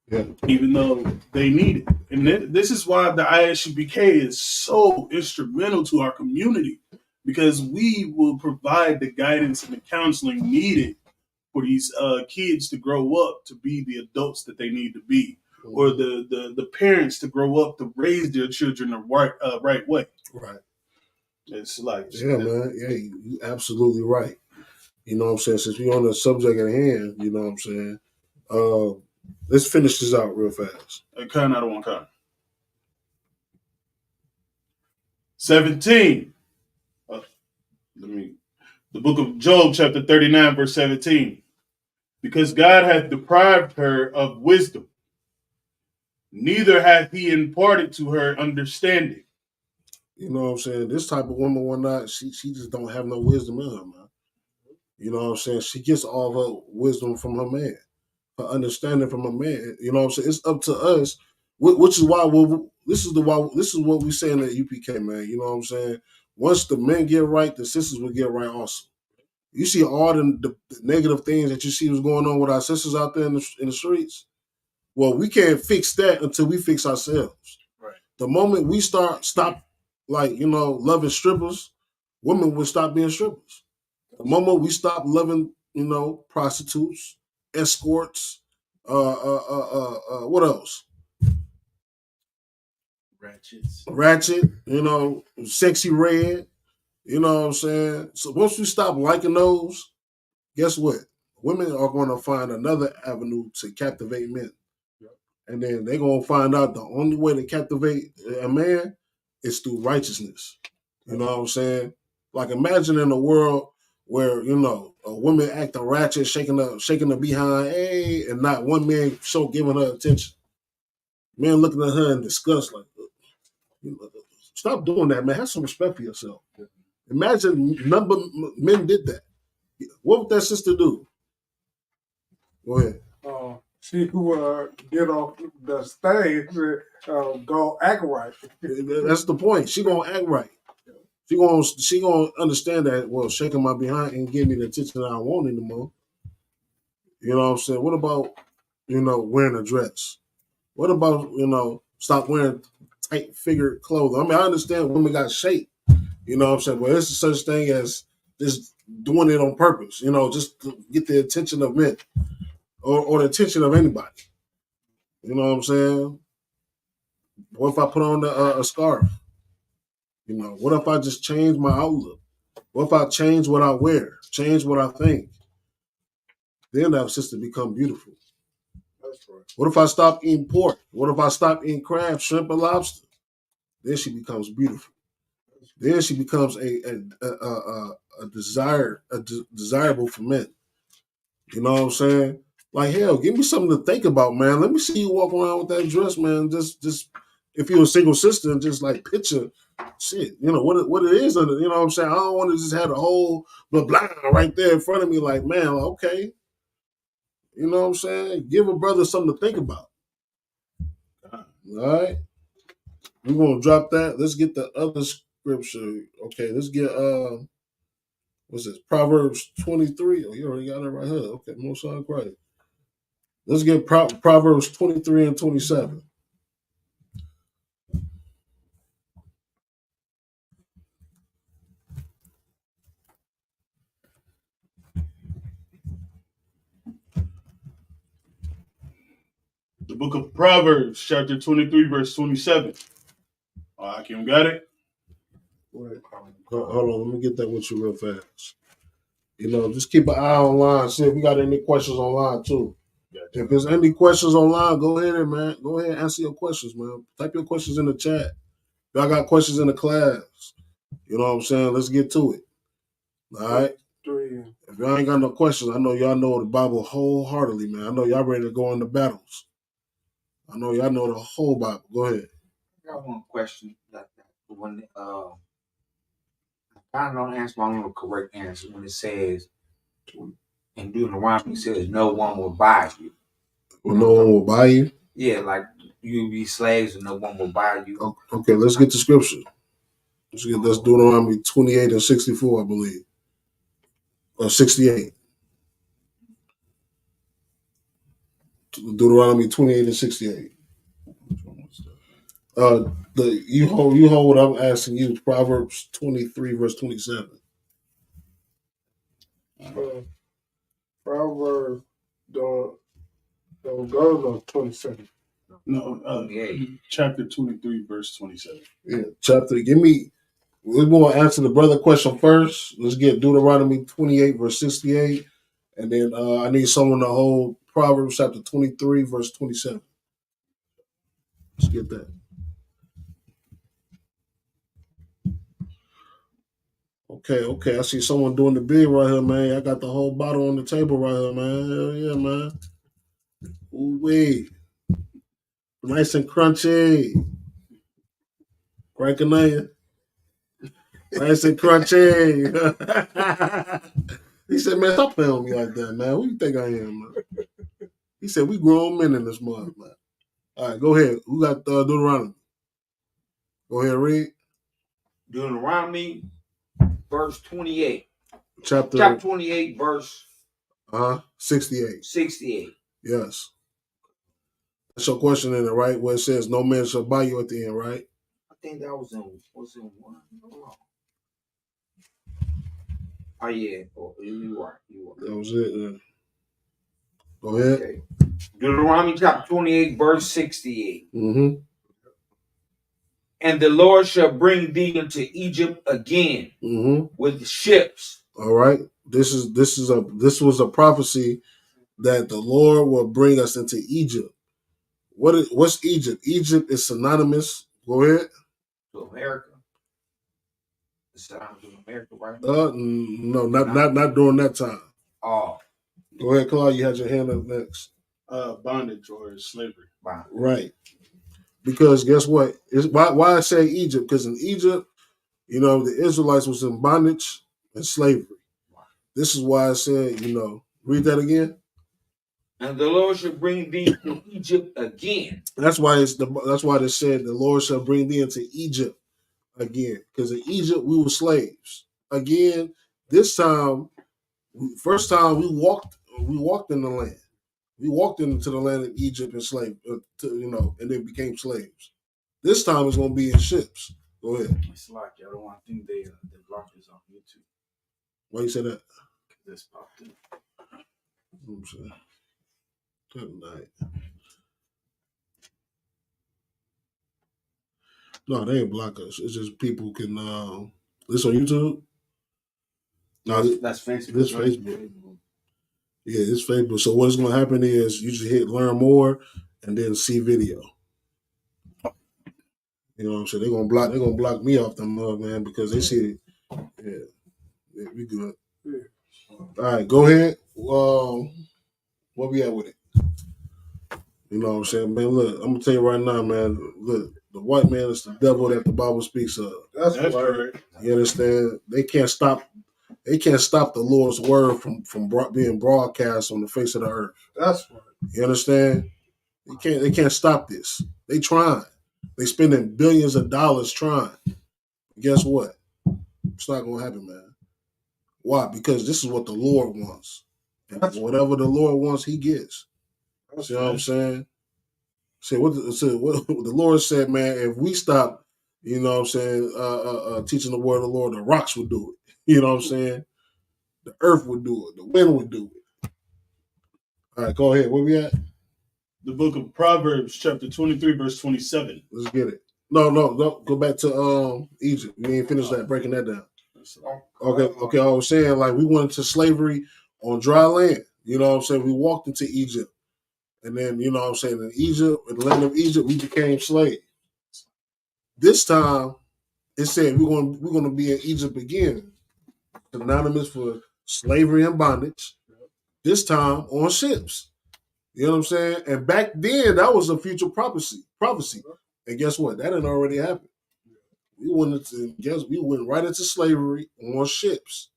N: Yeah.
L: Even though they need it. And this is why the ISUPK is so instrumental to our community because we will provide the guidance and the counseling needed for these kids to grow up to be the adults that they need to be, or the parents to grow up to raise their children the right way.
N: Right.
L: It's like,
N: yeah, man. Yeah, you absolutely right. You know what I'm saying? Since we're on the subject at hand, you know what I'm saying? Let's finish this out real fast.
L: Count out of one count. 17. The book of Job, chapter 39, verse 17. Because God hath deprived her of wisdom, neither hath he imparted to her understanding.
N: You know what I'm saying? This type of woman, whatnot, she just don't have no wisdom in her, man. You know what I'm saying? She gets all her wisdom from her man, her understanding from her man. You know what I'm saying? It's up to us, which is why this is what we say in the UPK, man. You know what I'm saying? Once the men get right, the sisters will get right also. You see all the negative things that you see was going on with our sisters out there in the streets. Well, we can't fix that until we fix ourselves.
L: Right.
N: The moment we stop like, you know, loving strippers, women will stop being strippers. The moment we stop loving, you know, prostitutes, escorts, what else? Ratchet, you know, Sexy Red. You know what I'm saying? So once we stop liking those, guess what? Women are going to find another avenue to captivate men. Yep. And then they're going to find out the only way to captivate a man is through righteousness. You know what I'm saying? Like imagine in a world where, you know, a woman acting ratchet, shaking her behind, hey, and not one man giving her attention. Men looking at her in disgust like, you know, stop doing that, man. Have some respect for yourself. Imagine number men did that. What would that sister do? Go ahead.
M: She would get off the stage and go act right.
N: That's the point. She gonna act right. She gonna understand that. Well, shaking my behind and give me the attention that I want anymore. You know what I'm saying? What about, you know, wearing a dress? What about, you know, stop wearing tight figured clothing? I mean, I understand women got shape. You know what I'm saying? But there's such thing as just doing it on purpose, you know, just to get the attention of men or the attention of anybody. You know what I'm saying? What if I put on a scarf? You know, what if I just change my outlook? What if I change what I wear, change what I think? Then that sister become beautiful.
M: That's right.
N: What if I stop eating pork? What if I stop eating crab, shrimp, and lobster? Then she becomes beautiful. Then she becomes desirable for men. You know what I'm saying? Like, hell, give me something to think about, man. Let me see you walk around with that dress, man. Just if you're a single sister and just like picture shit, you know, what it is. You know what I'm saying? I don't want to just have a whole blah blah right there in front of me like, man, okay. You know what I'm saying? Give a brother something to think about. All right. We're gonna drop that. Let's get the other scripture. Okay, let's get what's this? Proverbs 23. Oh, you already got it right here. Okay, most high Christ. Let's get Proverbs 23 and 27.
L: The book of Proverbs, chapter 23, verse 27. Kim got it?
N: Wait, hold on, let me get that with you real fast. You know, just keep an eye online. See if we got any questions online too. If there's any questions online, go ahead and answer your questions, man. Type your questions in the chat. Y'all got questions in the class. You know what I'm saying? Let's get to it. All right. If y'all ain't got no questions, I know y'all know the Bible wholeheartedly, man. I know y'all ready to go into battles. I know y'all know the whole Bible. Go ahead.
O: I got one question. When I don't answer, but I don't know the correct answer. When it says in Deuteronomy, it says no one will buy you.
N: Well, no one will buy you?
O: Yeah, like you be slaves and no one will buy you.
N: Okay, let's get to scripture. Let's Deuteronomy 28 and 64, I believe. Or 68. Deuteronomy 28 and 68. You hold what I'm asking you. Proverbs 23 verse 27.
M: Proverbs don't go to 27.
L: No, chapter 23, verse 27.
N: Yeah, chapter. We're going to answer the brother question first. Let's get Deuteronomy 28 verse 68, and then I need someone to hold Proverbs chapter 23 verse 27. Let's get that. Okay. I see someone doing the bid right here, man. I got the whole bottle on the table right here, man. Hell yeah, man. Ooh wee. Nice and crunchy. Crank an onion. Nice and crunchy. He said, man, stop playing with me like that, man. Who you think I am, man? He said, we grown men in this month, man. All right, go ahead. Who got Deuteronomy? Go ahead, read.
O: Deuteronomy, verse 28.
N: Chapter
O: 28, verse
N: 68.
O: 68.
N: Yes. That's your question in it, right? Where it says, no man shall buy you at the end, right?
O: I think that was in one. Oh, yeah. Oh, you are.
N: That was it. Go ahead.
O: Okay. Deuteronomy chapter 28, verse 68.
N: Mm-hmm.
O: And the Lord shall bring thee into Egypt again with ships.
N: All right. This was a prophecy that the Lord will bring us into Egypt. What's Egypt? Egypt is synonymous. Go ahead.
O: To America. Synonymous to America, right?
N: No, not during that time.
O: Oh.
N: Go ahead, Claude. You had your hand up next.
L: Bondage or slavery.
N: Right. Because guess what? Why I say Egypt? Because in Egypt, you know, the Israelites was in bondage and slavery. This is why I said, you know, read that again.
O: And the Lord shall bring thee to Egypt again.
N: That's why they said the Lord shall bring thee into Egypt again. Because in Egypt we were slaves. Again, this time, first time we walked in the land. We walked into the land of Egypt and and then became slaves. This time it's going to be in ships. Go ahead.
P: It's like I don't want to think they blocked this on YouTube.
N: Why you say that?
P: This popped in.
N: I'm saying. Good night. No, they ain't block us. It's just people can. This on YouTube? No,
P: that's Facebook.
N: This Facebook. Yeah, it's Facebook. So what's going to happen is you just hit learn more and then see video. You know what I'm saying? They're gonna block me off them man, because they see it. Yeah, we good. Yeah. All right, go ahead. Where we at with it? You know what I'm saying, man? Look, I'm gonna tell you right now, man. Look, the white man is the devil that the Bible speaks of.
M: That's right.
N: You understand? They can't stop They can't stop the Lord's word from being broadcast on the face of the earth.
M: That's right.
N: You understand? They can't stop this. They trying. They spending billions of dollars trying. Guess what? It's not gonna happen, man. Why? Because this is what the Lord wants. And whatever the Lord wants, He gets. See what I'm saying? What the Lord said, man, if we stop, you know what I'm saying, teaching the word of the Lord, the rocks would do it. You know what I'm saying? The earth would do it. The wind would do it. All right, go ahead. Where we at?
L: The book of Proverbs, chapter 23, verse 27.
N: Let's get it. No. Go back to Egypt. We ain't finished that, breaking that down. Okay. I was saying, like, we went into slavery on dry land. You know what I'm saying? We walked into Egypt. And then, you know what I'm saying, in Egypt, in the land of Egypt, we became slaves. This time, it said we're going to be in Egypt again. Synonymous for slavery and bondage. This time on ships. You know what I'm saying? And back then, that was a future prophecy. And guess what? That had already happened. We went right into slavery on ships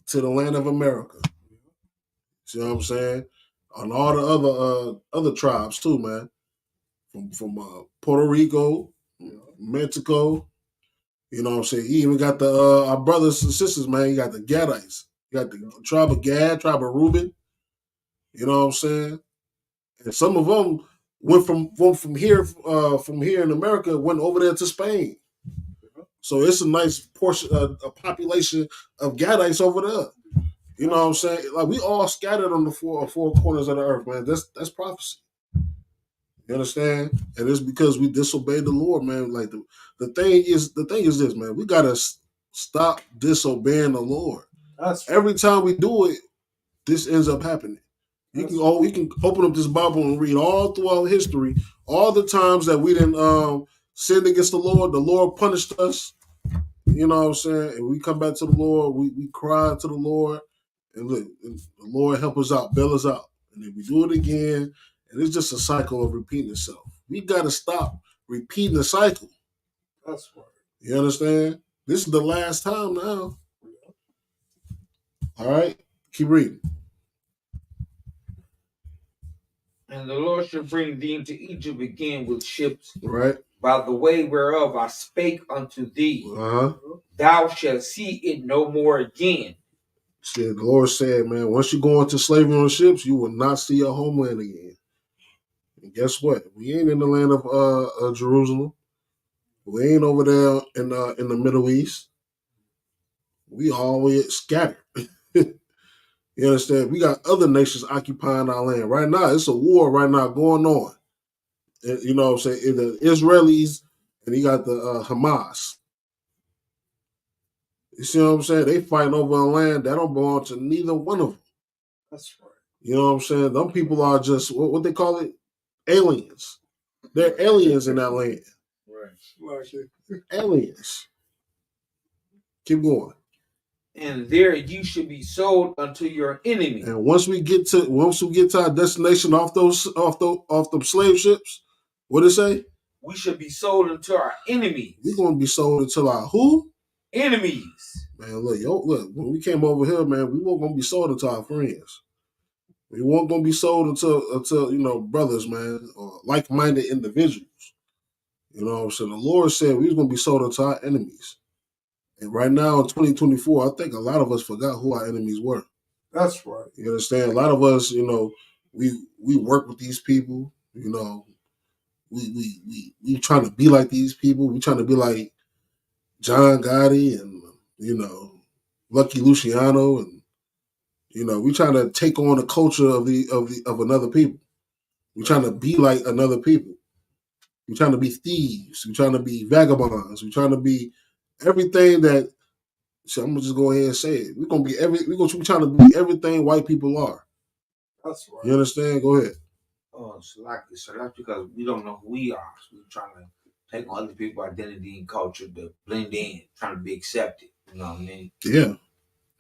N: to the land of America. See what I'm saying? On all the other tribes too, man. From Puerto Rico, Mexico. You know what I'm saying? You even got the our brothers and sisters, man. You got the Gadites. You got the tribe of Gad, tribe of Reuben. You know what I'm saying? And some of them went from here in America, went over there to Spain. So it's a nice portion, a population of Gadites over there. You know what I'm saying? Like, we all scattered on the four corners of the earth, man. That's prophecy. You understand? And it's because we disobeyed the Lord, man. Like the thing is this, man. We gotta stop disobeying the Lord. Every time we do it, this ends up happening. You can open up this Bible and read all throughout history, all the times that we didn't sin against the Lord punished us. You know what I'm saying? And we come back to the Lord, we cry to the Lord, and look, and the Lord help us out, bail us out. And then we do it again, and it's just a cycle of repeating itself. We got to stop repeating the cycle.
M: That's right.
N: You understand? This is the last time now. All right? Keep reading.
O: And the Lord shall bring thee into Egypt again with ships,
N: right?
O: By the way whereof I spake unto thee.
N: Uh-huh.
O: Thou shalt see it no more again.
N: See, the Lord said, man, once you go into slavery on ships, you will not see your homeland again. And guess what? We ain't in the land of Jerusalem. We ain't over there in the Middle East. We always scattered. You understand? We got other nations occupying our land. Right now, it's a war right now going on. And, you know what I'm saying? The Israelis, and you got the Hamas. You see what I'm saying? They fighting over a land that don't belong to neither one of them.
M: That's right.
N: You know what I'm saying? Them people are just, what they call it? Aliens. They're aliens in that land.
M: Right.
N: Aliens. Keep going.
O: And there you should be sold unto your enemy.
N: And once we get to our destination off them slave ships, what did it say?
O: We should be sold unto our enemies.
N: We're gonna be sold until our who?
O: Enemies.
N: Man, look, when we came over here, man, we weren't gonna be sold unto our friends. We weren't gonna be sold until brothers, man, or like-minded individuals. You know what I'm saying? The Lord said we was gonna be sold unto our enemies. And right now in 2024, I think a lot of us forgot who our enemies were.
M: That's right.
N: You understand? A lot of us, we work with these people. We trying to be like these people. We trying to be like John Gotti and Lucky Luciano, and we trying to take on the culture of another people. We trying to be like another people. We trying to be thieves. We trying to be vagabonds. We trying to be everything that. So I'm gonna just go ahead and say it. We're trying to be everything white people are.
M: That's right.
N: You understand? Go ahead.
O: Oh, so that's because we don't know who we are. So we're trying to take on other people's identity and culture to blend in, trying to be accepted. You know what I mean?
N: Yeah.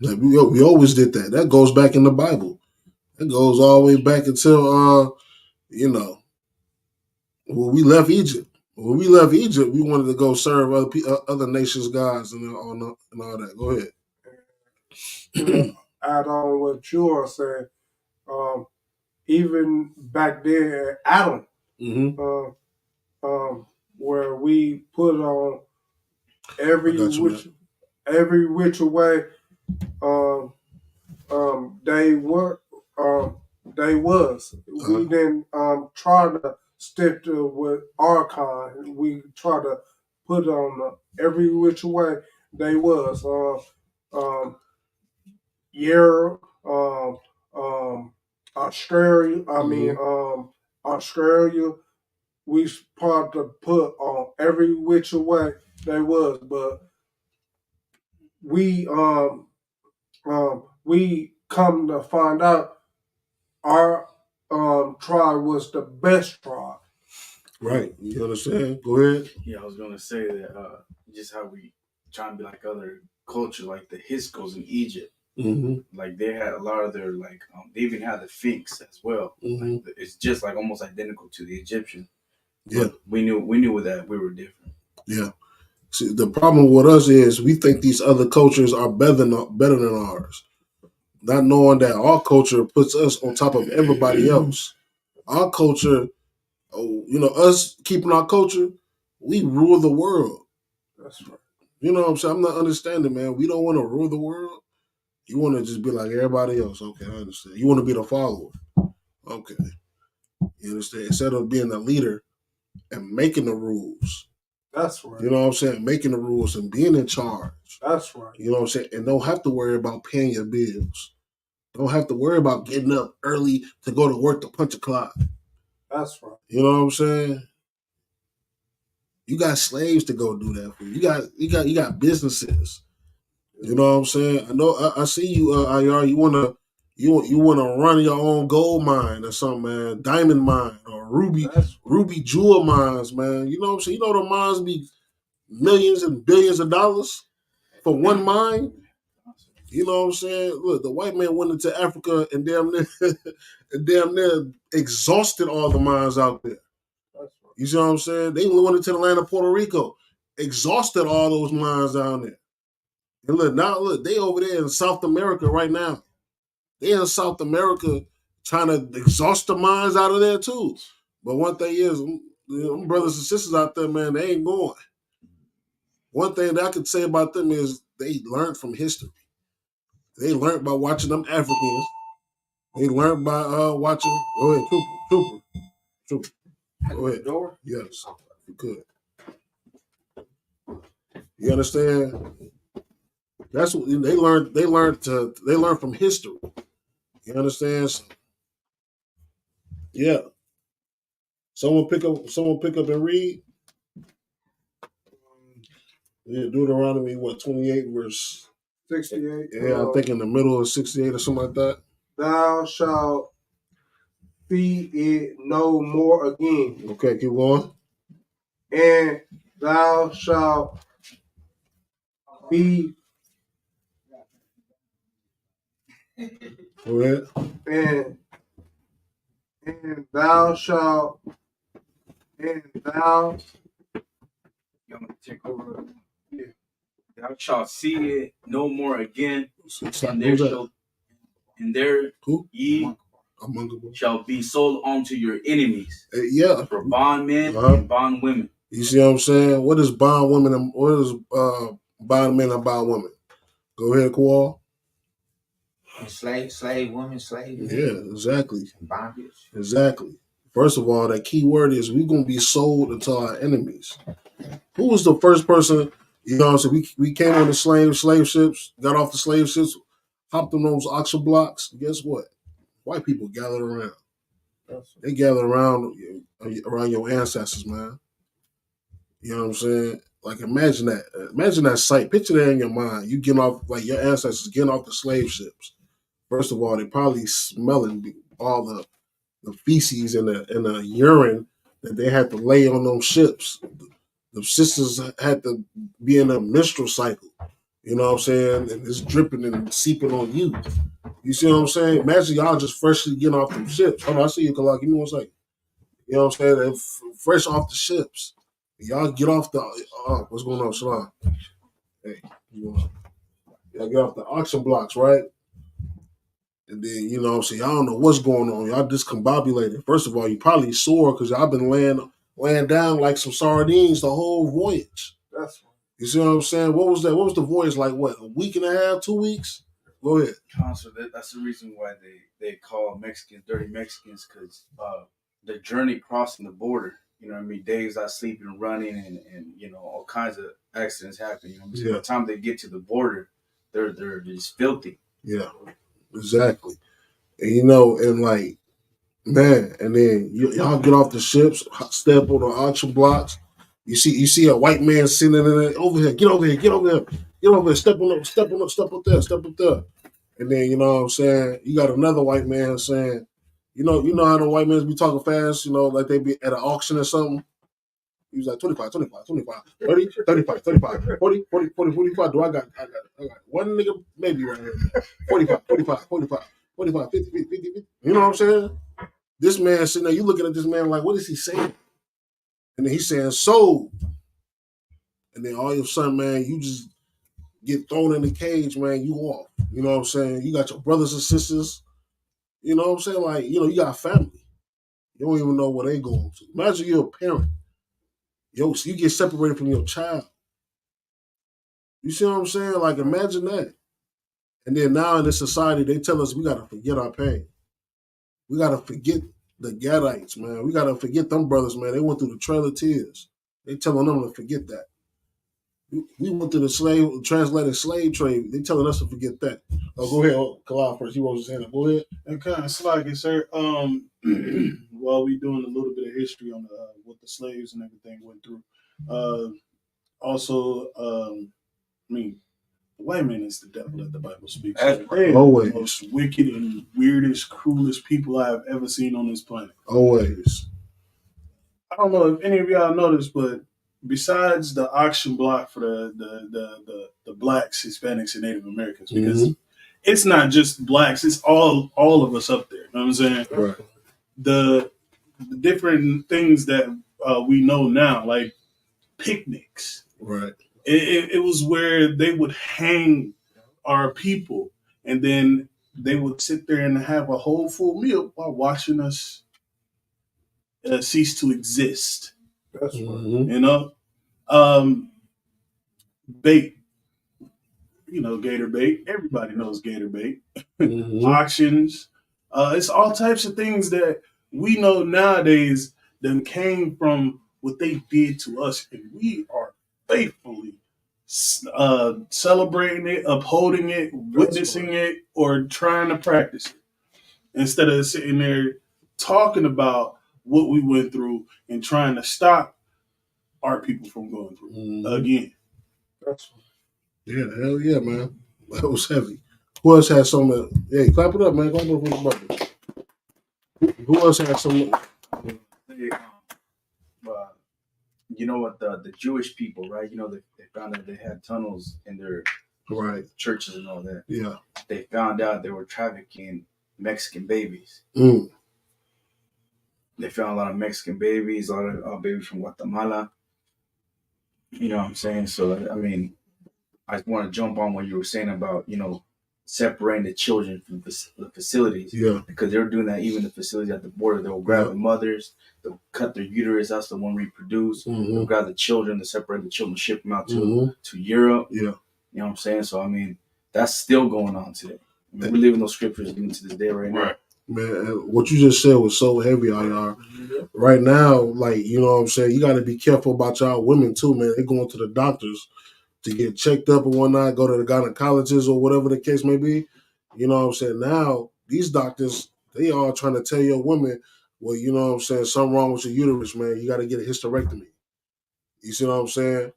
N: Like we always did that. That goes back in the Bible. That goes all the way back until when we left Egypt. When we left Egypt, we wanted to go serve other nations' gods and all that. Go ahead.
M: add on what you are saying. Even back then, Adam, where we put on every which way they were they was. We didn't try to stick to with our kind. We try to put on every which way they was. Europe, Australia. Australia. We tried to put on every which way they was, but we come to find out our tribe was the best tribe.
N: Right. You understand? Go ahead.
P: Yeah, I was gonna say that just how we try and be like other culture, like the Hyksos in Egypt. Like they had a lot of their they even had the Sphinx as well. Like, it's just like almost identical to the Egyptian.
N: Yeah,
P: but we knew that we were different.
N: Yeah. See, the problem with us is we think these other cultures are better than ours, not knowing that our culture puts us on top of everybody else. Our culture, us keeping our culture, we rule the world.
M: That's right.
N: You know what I'm saying? I'm not understanding, man. We don't want to rule the world. You want to just be like everybody else. Okay, I understand. You want to be the follower. Okay. You understand? Instead of being the leader and making the rules.
M: That's right.
N: You know what I'm saying? Making the rules and being in charge.
M: That's right.
N: You know what I'm saying? And don't have to worry about paying your bills. Don't have to worry about getting up early to go to work to punch a clock.
M: That's right.
N: You know what I'm saying? You got slaves to go do that for you. You got businesses. You know what I'm saying? I know. I see you, IR. You wanna run your own gold mine or something, man. Diamond mine or ruby jewel mines, man. You know what I'm saying? You know the mines be millions and billions of dollars for one mine. You know what I'm saying? Look, the white man went into Africa and damn near exhausted all the mines out there. You see what I'm saying? They went into the land of Puerto Rico, exhausted all those mines down there. And look, they over there in South America right now. They in South America trying to exhaust the mines out of there too. But one thing is, them brothers and sisters out there, man, they ain't going. One thing that I could say about them is they learned from history. They learned by watching them Africans. They learned by watching. Go ahead, Trooper. Go ahead. Door? Yes, you could. You understand? That's what they learned. They learned from history. You understand? So, yeah. Someone pick up and read. Yeah, Deuteronomy 28 verse
M: 68.
N: Yeah, I think in the middle of 68 or something like that.
M: Thou shalt feed it no more again.
N: Okay, keep going.
M: And thou shalt be.
N: Go ahead.
M: And thou shalt. And thou.
P: You want me to take over? Yeah. Thou shalt see it no more again, and there ye shall be sold unto your enemies.
N: Yeah.
P: For bondmen and bondwomen.
N: You see what I'm saying? What is bondwomen and what is bondmen and bondwomen? Go ahead, Kowal.
O: Slave women, slave men.
N: Yeah, exactly.
O: Bondage.
N: Exactly. First of all, that key word is we're gonna be sold unto our enemies. Who was the first person? You know, so we came on the slave ships, got off the slave ships, hopped on those oxen blocks. Guess what? White people gathered around. They gathered around your ancestors, man. You know what I'm saying? Like imagine that. Imagine that sight. Picture that in your mind. You getting off, like your ancestors getting off the slave ships. First of all, they probably smelling all the feces and the urine that they had to lay on those ships. The sisters had to be in a menstrual cycle. You know what I'm saying? And it's dripping and seeping on you. You see what I'm saying? Imagine y'all just freshly getting off them ships. Hold on, I see you, Kalak. Give me 1 second. You know what I'm saying? They're fresh off the ships. Y'all get off the. What's going on, Shalom? Hey, you know Y'all get off the auction blocks, right? And then, you know what I'm saying, y'all don't know what's going on. Y'all discombobulated. First of all, you probably sore because y'all been laying down like some sardines the whole voyage.
M: That's right.
N: You see what I'm saying? What was that? What was the voyage like? What, a week and a half, 2 weeks? Go ahead.
P: So that's the reason why they call Mexicans dirty Mexicans, because the journey crossing the border, you know what I mean, days I sleeping and running and you know, all kinds of accidents happen. You know what I mean? So by the time they get to the border, they're just filthy.
N: Yeah, exactly. And you know, and like, man, and then y'all get off the ships, step on the auction blocks. You see a white man sitting in there, over here, get over here, get over here, get over here, step up there, step up there. And then, you know what I'm saying, you got another white man saying, you know how the white men be talking fast, you know, like they be at an auction or something. He was like 25, 25, 25, 30, 35, 35, 40, 40, 40, 45. I got one nigga maybe right here. 45, 45, 45, 45, 50, 50, 50, 50. You know what I'm saying? This man sitting there, you looking at this man like, what is he saying? And then he's saying sold. And then all of a sudden, man, you just get thrown in the cage, man, you off. You know what I'm saying? You got your brothers and sisters. You know what I'm saying? Like, you know, you got family. You don't even know where they going to. Imagine you're a parent. Yo, so you get separated from your child. You see what I'm saying? Like, imagine that. And then now in this society, they tell us we got to forget our pain. We got to forget the Gadites, man. We got to forget them brothers, man. They went through the trail of tears. They telling them to forget that. We went through the translated slave trade. They telling us to forget that. Oh, go ahead, Kalal first. He rose his hand up. Go ahead.
L: And kind of slacking, sir. While we doing a little bit of history on what the slaves and everything went through. I mean, the white man is the devil that the Bible speaks. They are the most wicked and weirdest, cruelest people I have ever seen on this planet.
N: Always.
L: I don't know if any of y'all know this, but besides the auction block for the blacks, Hispanics, and Native Americans, because it's not just blacks, it's all of us up there. You know what I'm saying?
N: Right.
L: The different things that we know now, like picnics.
N: Right.
L: It was where they would hang our people, and then they would sit there and have a whole full meal while watching us cease to exist.
M: That's right.
L: You know, bait. You know, gator bait. Everybody knows gator bait. Auctions. It's all types of things that we know nowadays that came from what they did to us, and we are faithfully celebrating it, upholding it, witnessing it, or trying to practice it, instead of sitting there talking about what we went through and trying to stop our people from going through again.
N: Yeah, hell yeah, man. That was heavy. Who else had some? Hey, clap it up, man. Go on with the brother. Who else had some?
P: You know what, the Jewish people, right? You know, they found out they had tunnels in their churches and all that.
N: Yeah.
P: They found out they were trafficking Mexican babies. They found a lot of Mexican babies, a lot of babies from Guatemala. You know what I'm saying? So, I mean, I want to jump on what you were saying about, you know, separating the children from the facilities.
N: Yeah.
P: Because they were doing that even the facilities at the border. They'll grab the mothers, they'll cut their uterus, that's the one reproduce. They'll grab the children, to separate the children, ship them out to Europe.
N: Yeah.
P: You know what I'm saying? So, I mean, that's still going on today. I mean, we're living those scriptures even to this day right now.
N: Man, what you just said was so heavy, IR. Right now, like, you know what I'm saying, you got to be careful about y'all women too, man. They're going to the doctors to get checked up and whatnot, go to the gynecologist or whatever the case may be. You know what I'm saying? Now, these doctors, they all trying to tell your women, well, you know what I'm saying, something wrong with your uterus, man. You got to get a hysterectomy. You see what I'm saying?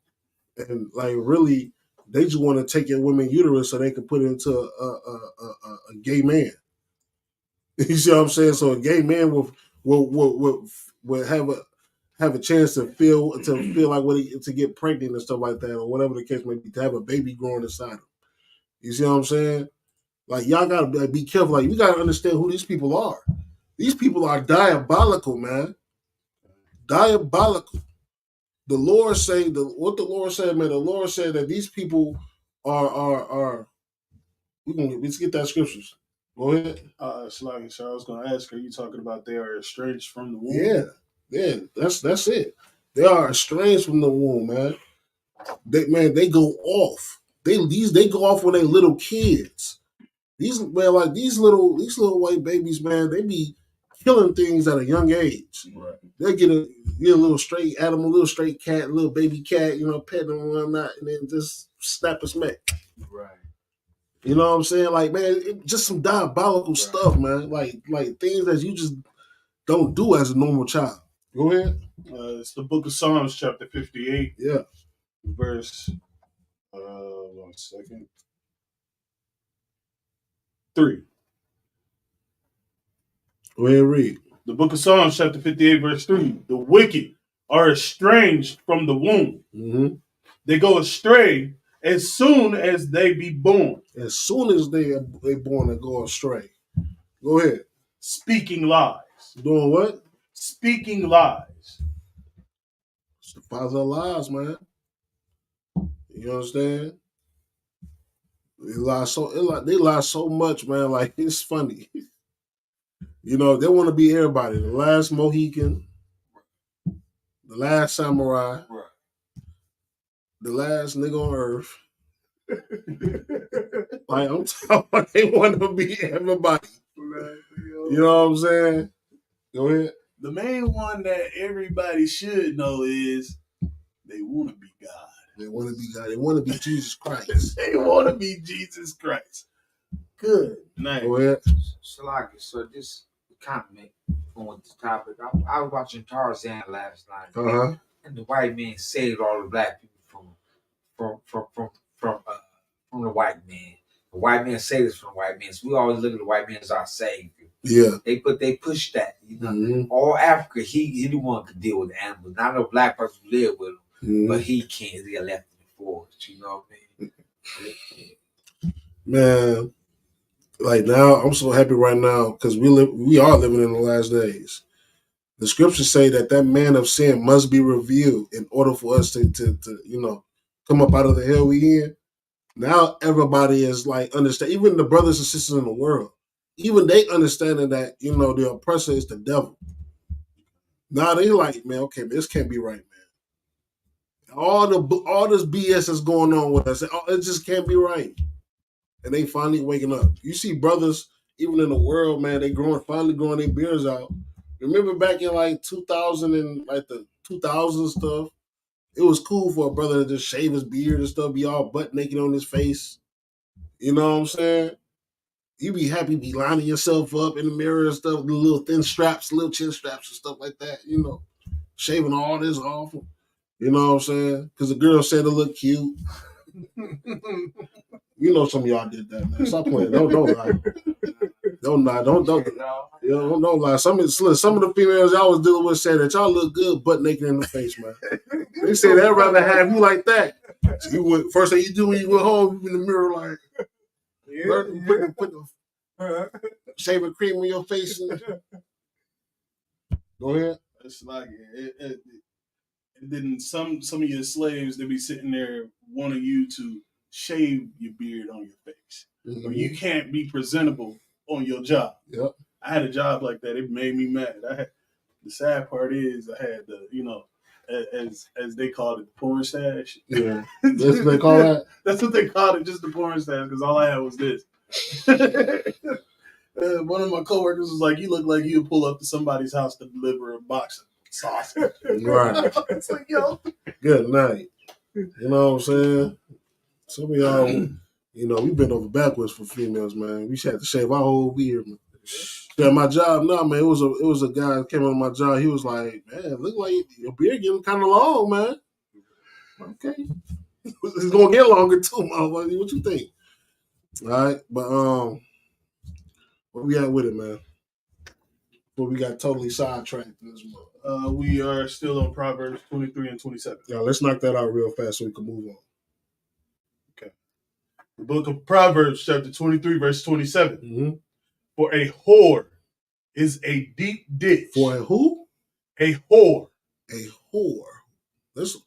N: And, like, really, they just want to take your women's uterus so they can put it into a gay man. You see what I'm saying? So a gay man will have a chance to feel like to get pregnant and stuff like that, or whatever the case may be, to have a baby growing inside him. You see what I'm saying? Like, y'all gotta be careful. Like, you gotta understand who these people are. These people are diabolical, man. Diabolical. The Lord say what the Lord said, man. The Lord said that these people are let's get that scriptures. Go ahead.
L: Sluggy, so I was going to ask, are you talking about they are estranged from the womb?
N: Yeah, that's it. They are estranged from the womb, man. They go off. They go off when they little kids. These little white babies, man, they be killing things at a young age.
L: Right.
N: They get a little stray animal, little stray cat, little baby cat, pet them and whatnot, and then just snap a smack.
L: Right.
N: You know what I'm saying? Like, man, just some diabolical stuff, man. Like things that you just don't do as a normal child. Go ahead.
L: It's the book of Psalms, chapter 58.
N: Yeah.
L: Verse, 1 second. 3.
N: Go ahead and read.
L: The book of Psalms, chapter 58, verse 3. The wicked are estranged from the womb.
N: Mm-hmm.
L: They go astray as soon as they be born.
N: As soon as they born, they go astray. Go ahead.
L: Speaking lies.
N: Doing what?
L: Speaking lies.
N: It's the father of lies, man. You understand? They lie so much, man. Like, it's funny. They want to be everybody. The last Mohican, the last samurai, the last nigga on earth. Like, I'm talking about, they want to be everybody. You know what I'm saying? Go ahead.
L: The main one that everybody should know is they want to be God.
N: They want to be God. They want to be Jesus Christ.
L: They want to be Jesus Christ. Good night.
N: Go ahead.
O: Salaki, so this kind of make on this topic. I was watching Tarzan last night, and the white man saved all the black people from the white man. The white man saved us from the white man. So we always look at the white man as our savior.
N: Yeah.
O: They push that. All Africa, he the one could deal with the animals. Not no black person who live with him, but he can't. He got left in the forest. You know what I mean?
N: Man, like now, I'm so happy right now because we are living in the last days. The scriptures say that man of sin must be revealed in order for us to come up out of the hell we in. Now everybody is like understand, even the brothers and sisters in the world, even they understanding that the oppressor is the devil. Now they like, man, okay, this can't be right, man. All this BS is going on with us. It just can't be right. And they finally waking up. You see brothers, even in the world, man, they finally growing their beards out. Remember back in like 2000 and like the 2000 stuff, it was cool for a brother to just shave his beard and stuff, be all butt naked on his face. You know what I'm saying? You be happy, be lining yourself up in the mirror and stuff, the little thin straps, little chin straps and stuff like that, shaving all this off. You know what I'm saying? Because the girl said it looked cute. Some of y'all did that, man. Stop playing. Don't lie. Don't lie. Don't lie. Some of the females y'all was dealing with said that y'all look good butt naked in the face, man. They said they'd rather have you like that. So you went, first thing you do when you go home, you in the mirror like put the shaving cream on your face. Go ahead.
L: It's like it. And then some of your slaves, they be sitting there wanting you to shave your beard on your face. Or you can't be presentable on your job.
N: Yep.
L: I had a job like that. It made me mad. The sad part is I had the, as they called it, the porn stash.
N: Yeah. That's what they call that?
L: That's what they called it, just the porn stash, because all I had was this. One of my coworkers was like, you look like you'd pull up to somebody's house to deliver a box of sausage.
N: Right.
L: It's like, yo.
N: Good night. You know what I'm saying? Some of y'all, we bent over backwards for females, man. We had to shave our whole beard, man. Yeah, my job, man. It was a guy that came on my job. He was like, man, look like your beard getting kind of long, man. Okay. It's gonna get longer too, motherfucker. What you think? All right, but what we at with it, man? But we got totally sidetracked in this month.
L: We are still on Proverbs 23 and 27.
N: Yeah, let's knock that out real fast so we can move on.
L: Okay. The book of Proverbs, chapter 23, verse 27.
N: Mm-hmm.
L: For a whore is a deep ditch.
N: For a who?
L: A whore.
N: A whore. This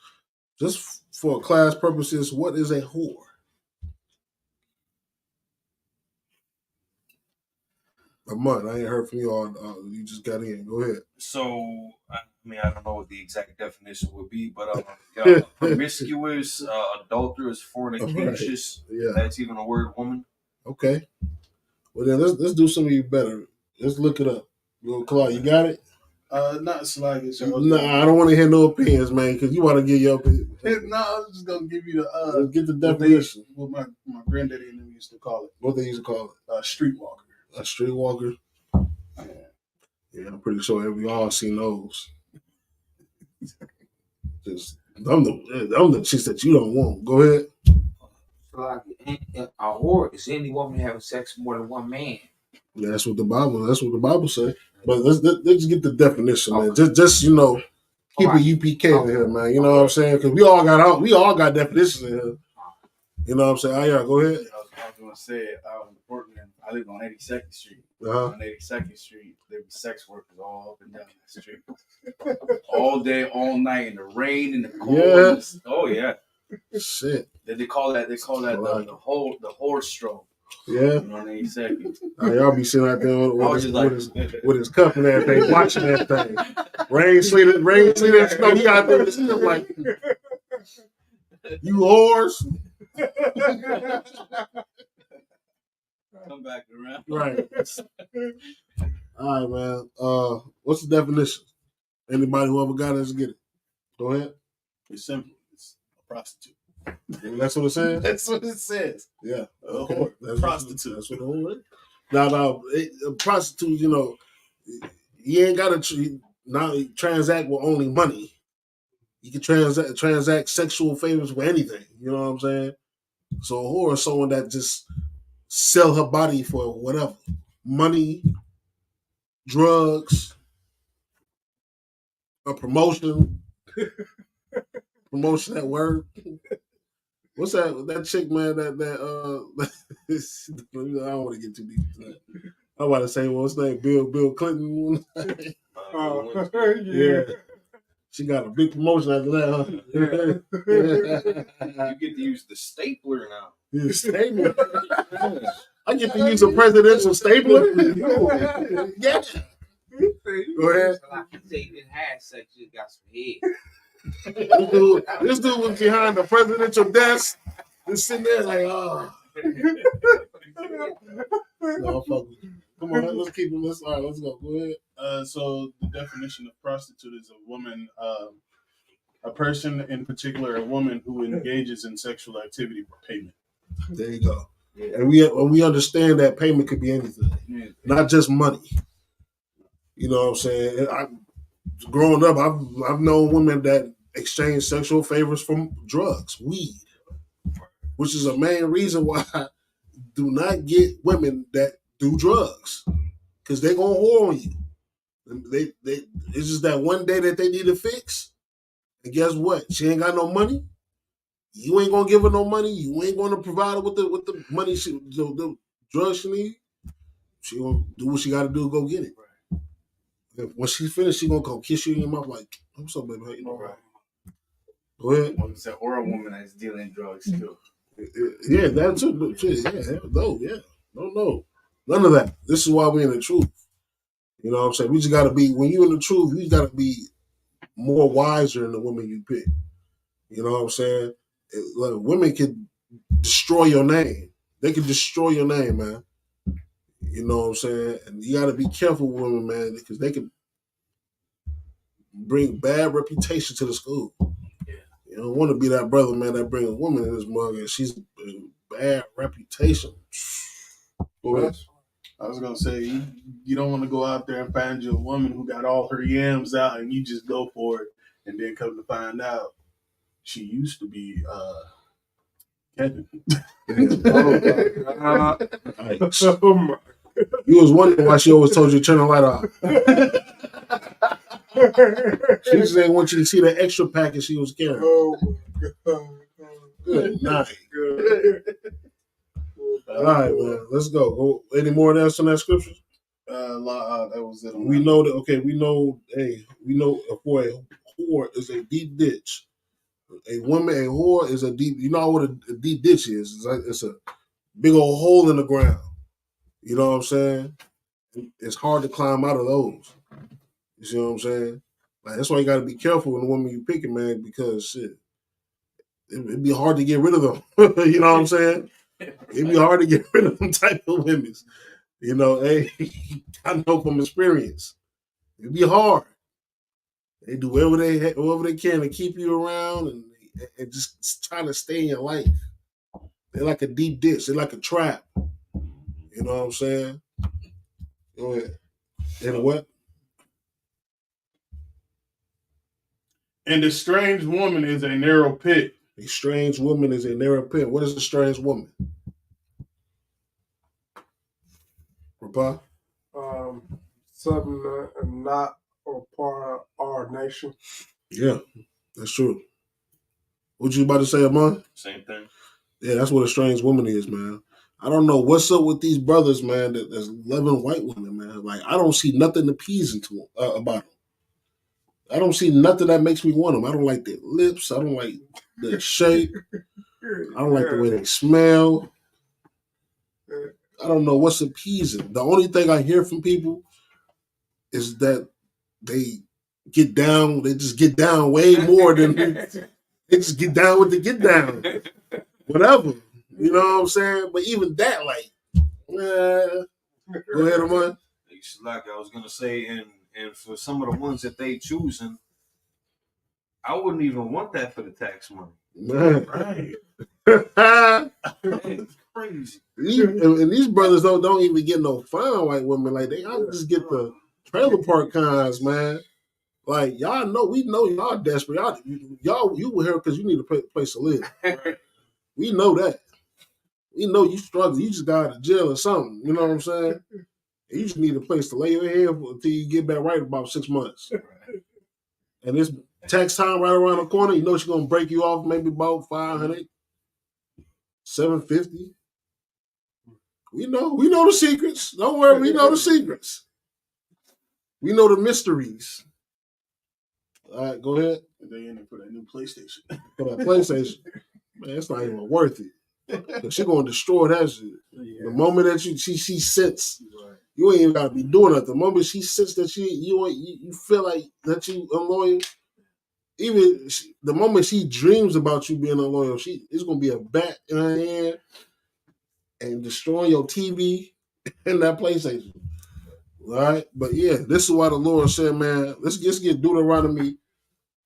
N: just for class purposes, what is a whore? A month. I ain't heard from you all. You just got in. Go ahead.
P: So, I mean, I don't know what the exact definition would be, but promiscuous, adulterous, fornicacious.
N: Right. Yeah.
P: That's even a word, woman.
N: Okay. Well, then let's do something even better. Let's look it up. Clark, you got it?
L: Not sluggish.
N: Nah, I don't want to hear no opinions, man, because you want to give your opinion.
L: No, I was just gonna give you the
N: get the definition.
L: What my granddaddy and them used to call it.
N: What they used to call it?
L: Streetwalker.
N: A streetwalker. Yeah, I'm pretty sure we all seen those. Just I'm the chicks that you don't want. Go ahead.
O: Like a whore is any woman having sex with more than one man.
N: Yeah, that's what the Bible says. But let's just get the definition, man. Just you know, keep it UPK in here, man. You know what I'm saying? Because we all got definitions in here. You know what I'm saying? Oh, yeah, go ahead.
P: I was going to say, out in Portland, I live on 82nd Street.
N: Uh-huh.
P: On 82nd Street, there were sex workers all up and down the street. All day, all night, in the rain, in the cold.
N: Yeah.
P: Oh, yeah.
N: Shit.
P: They call that the whore stroke.
N: Yeah.
P: On 82nd.
N: Y'all be sitting out there with his cup and everything, watching that thing. Rain, sleet, and snow. He out there still like, you whores.
P: Come back around.
N: Right. All right, man. What's the definition? Anybody who ever got it, let's get it. Go ahead.
L: It's simple. It's a prostitute.
N: That's what it says?
L: That's what it says.
N: Yeah.
L: Okay.
N: That's
L: Prostitute.
N: That's what the whole is. Now, a prostitute, you know, you ain't got to now transact with only money. You can transact sexual favors with anything. You know what I'm saying? So a whore is someone that just sell her body for whatever. Money, drugs, a promotion. Promotion at work. What's that chick, man? I don't want to get too deep into that. I'm about to say, what's his name? Bill Clinton. Yeah. She got a big promotion after that,
P: You get to use the stapler now.
N: Yeah, stapler. I get to use a presidential stapler. Yeah. Go ahead.
O: Like you say, you didn't have sex, you just got some head.
N: This dude was behind the presidential desk, just sitting there like, oh. No, fuck with you. Come on, let's keep him. All right, let's go. Go ahead.
L: So the definition of prostitute is a woman, a person in particular, a woman who engages in sexual activity for payment.
N: There you go. And we understand that payment could be anything, not just money. You know what I'm saying? Growing up, I've known women that exchange sexual favors from drugs, weed, which is a main reason why I do not get women that do drugs, because they're gonna whore on you. It's just that one day that they need a fix, and guess what? She ain't got no money. You ain't gonna give her no money. You ain't gonna provide her with the money the drugs she need. She gonna do what she got to do. Go get it. When she's finished, she gonna come kiss you in your mouth like, "What's up, baby? How you doing?" Right. Go ahead.
P: Or a woman that's dealing drugs too.
N: Yeah, that too. Yeah, no, none of that. This is why we're in the truth. You know what I'm saying? We just gotta be, when you're in the truth, you gotta be more wiser than the women you pick. You know what I'm saying? Women can destroy your name. They can destroy your name, man. You know what I'm saying? And you got to be careful with women, man, because they can bring bad reputation to the school. Yeah. You don't want to be that brother, man, that bring a woman in his mug and she's a bad reputation.
L: Well, I was going to say, you don't want to go out there and find you a woman who got all her yams out and you just go for it and then come to find out she used to be Kevin.
N: Oh my. You was wondering why she always told you to turn the light off. She just didn't want you to see the extra package she was carrying. Oh my God. Good night. All right, man. Let's go. Any more else on that scripture?
L: That was it.
N: We know that. Okay, we know for a whore is a deep ditch. A whore is a deep. You know what a deep ditch is? It's a big old hole in the ground. You know what I'm saying? it's hard to climb out of those. You see what I'm saying? Like that's why you got to be careful with the woman you picking, man, because shit, it'd be hard to get rid of them. You know what I'm saying? It'd be hard to get rid of them type of women. You know, hey, I know from experience. It'd be hard. They do whatever they can to keep you around and just try to stay in your life. They're like a deep ditch. They're like a trap. You know what I'm saying? Go ahead. And what?
L: And a strange woman is a narrow pit.
N: A strange woman is a narrow pit. What is a strange woman? Reply.
M: Something not a part of our nation.
N: Yeah, that's true. What you about to say, Amon?
G: Same thing.
N: Yeah, that's what a strange woman is, man. I don't know what's up with these brothers, man, that's loving white women, man. Like, I don't see nothing appeasing to them, about them. I don't see nothing that makes me want them. I don't like their lips. I don't like their shape. I don't like the way they smell. I don't know what's appeasing. The only thing I hear from people is that they get down. They just get down way more than they just get down with the get down. Whatever. You know what I'm saying? But even that, like, go ahead, Amon.
G: Like I was gonna say, and for some of the ones that they choosing, I wouldn't even want that for the tax money.
N: Right.
G: It's crazy.
N: And these brothers don't even get no fine white women. Like I just get the trailer park kinds, man. Like y'all know, we know y'all desperate. Y'all you were here because you need a place to live. Right. We know that. We know you struggle. You just got out of jail or something. You know what I'm saying? You just need a place to lay your head until you get back right about 6 months. And this tax time right around the corner, you know she's gonna break you off maybe about 500, 750. We know the secrets. Don't worry, we know the secrets. We know the mysteries. All right, go ahead.
L: They in there for that new PlayStation.
N: For that PlayStation, man, it's not even worth it. She's gonna destroy that shit. Yeah. The moment that she sits, right. You ain't even gotta be doing it. The moment she sits that you feel like that you unloyal. Even the moment she dreams about you being unloyal, it's gonna be a bat in her hand and destroying your TV and that PlayStation. All right, but yeah, this is why the Lord said, man, let's just get Deuteronomy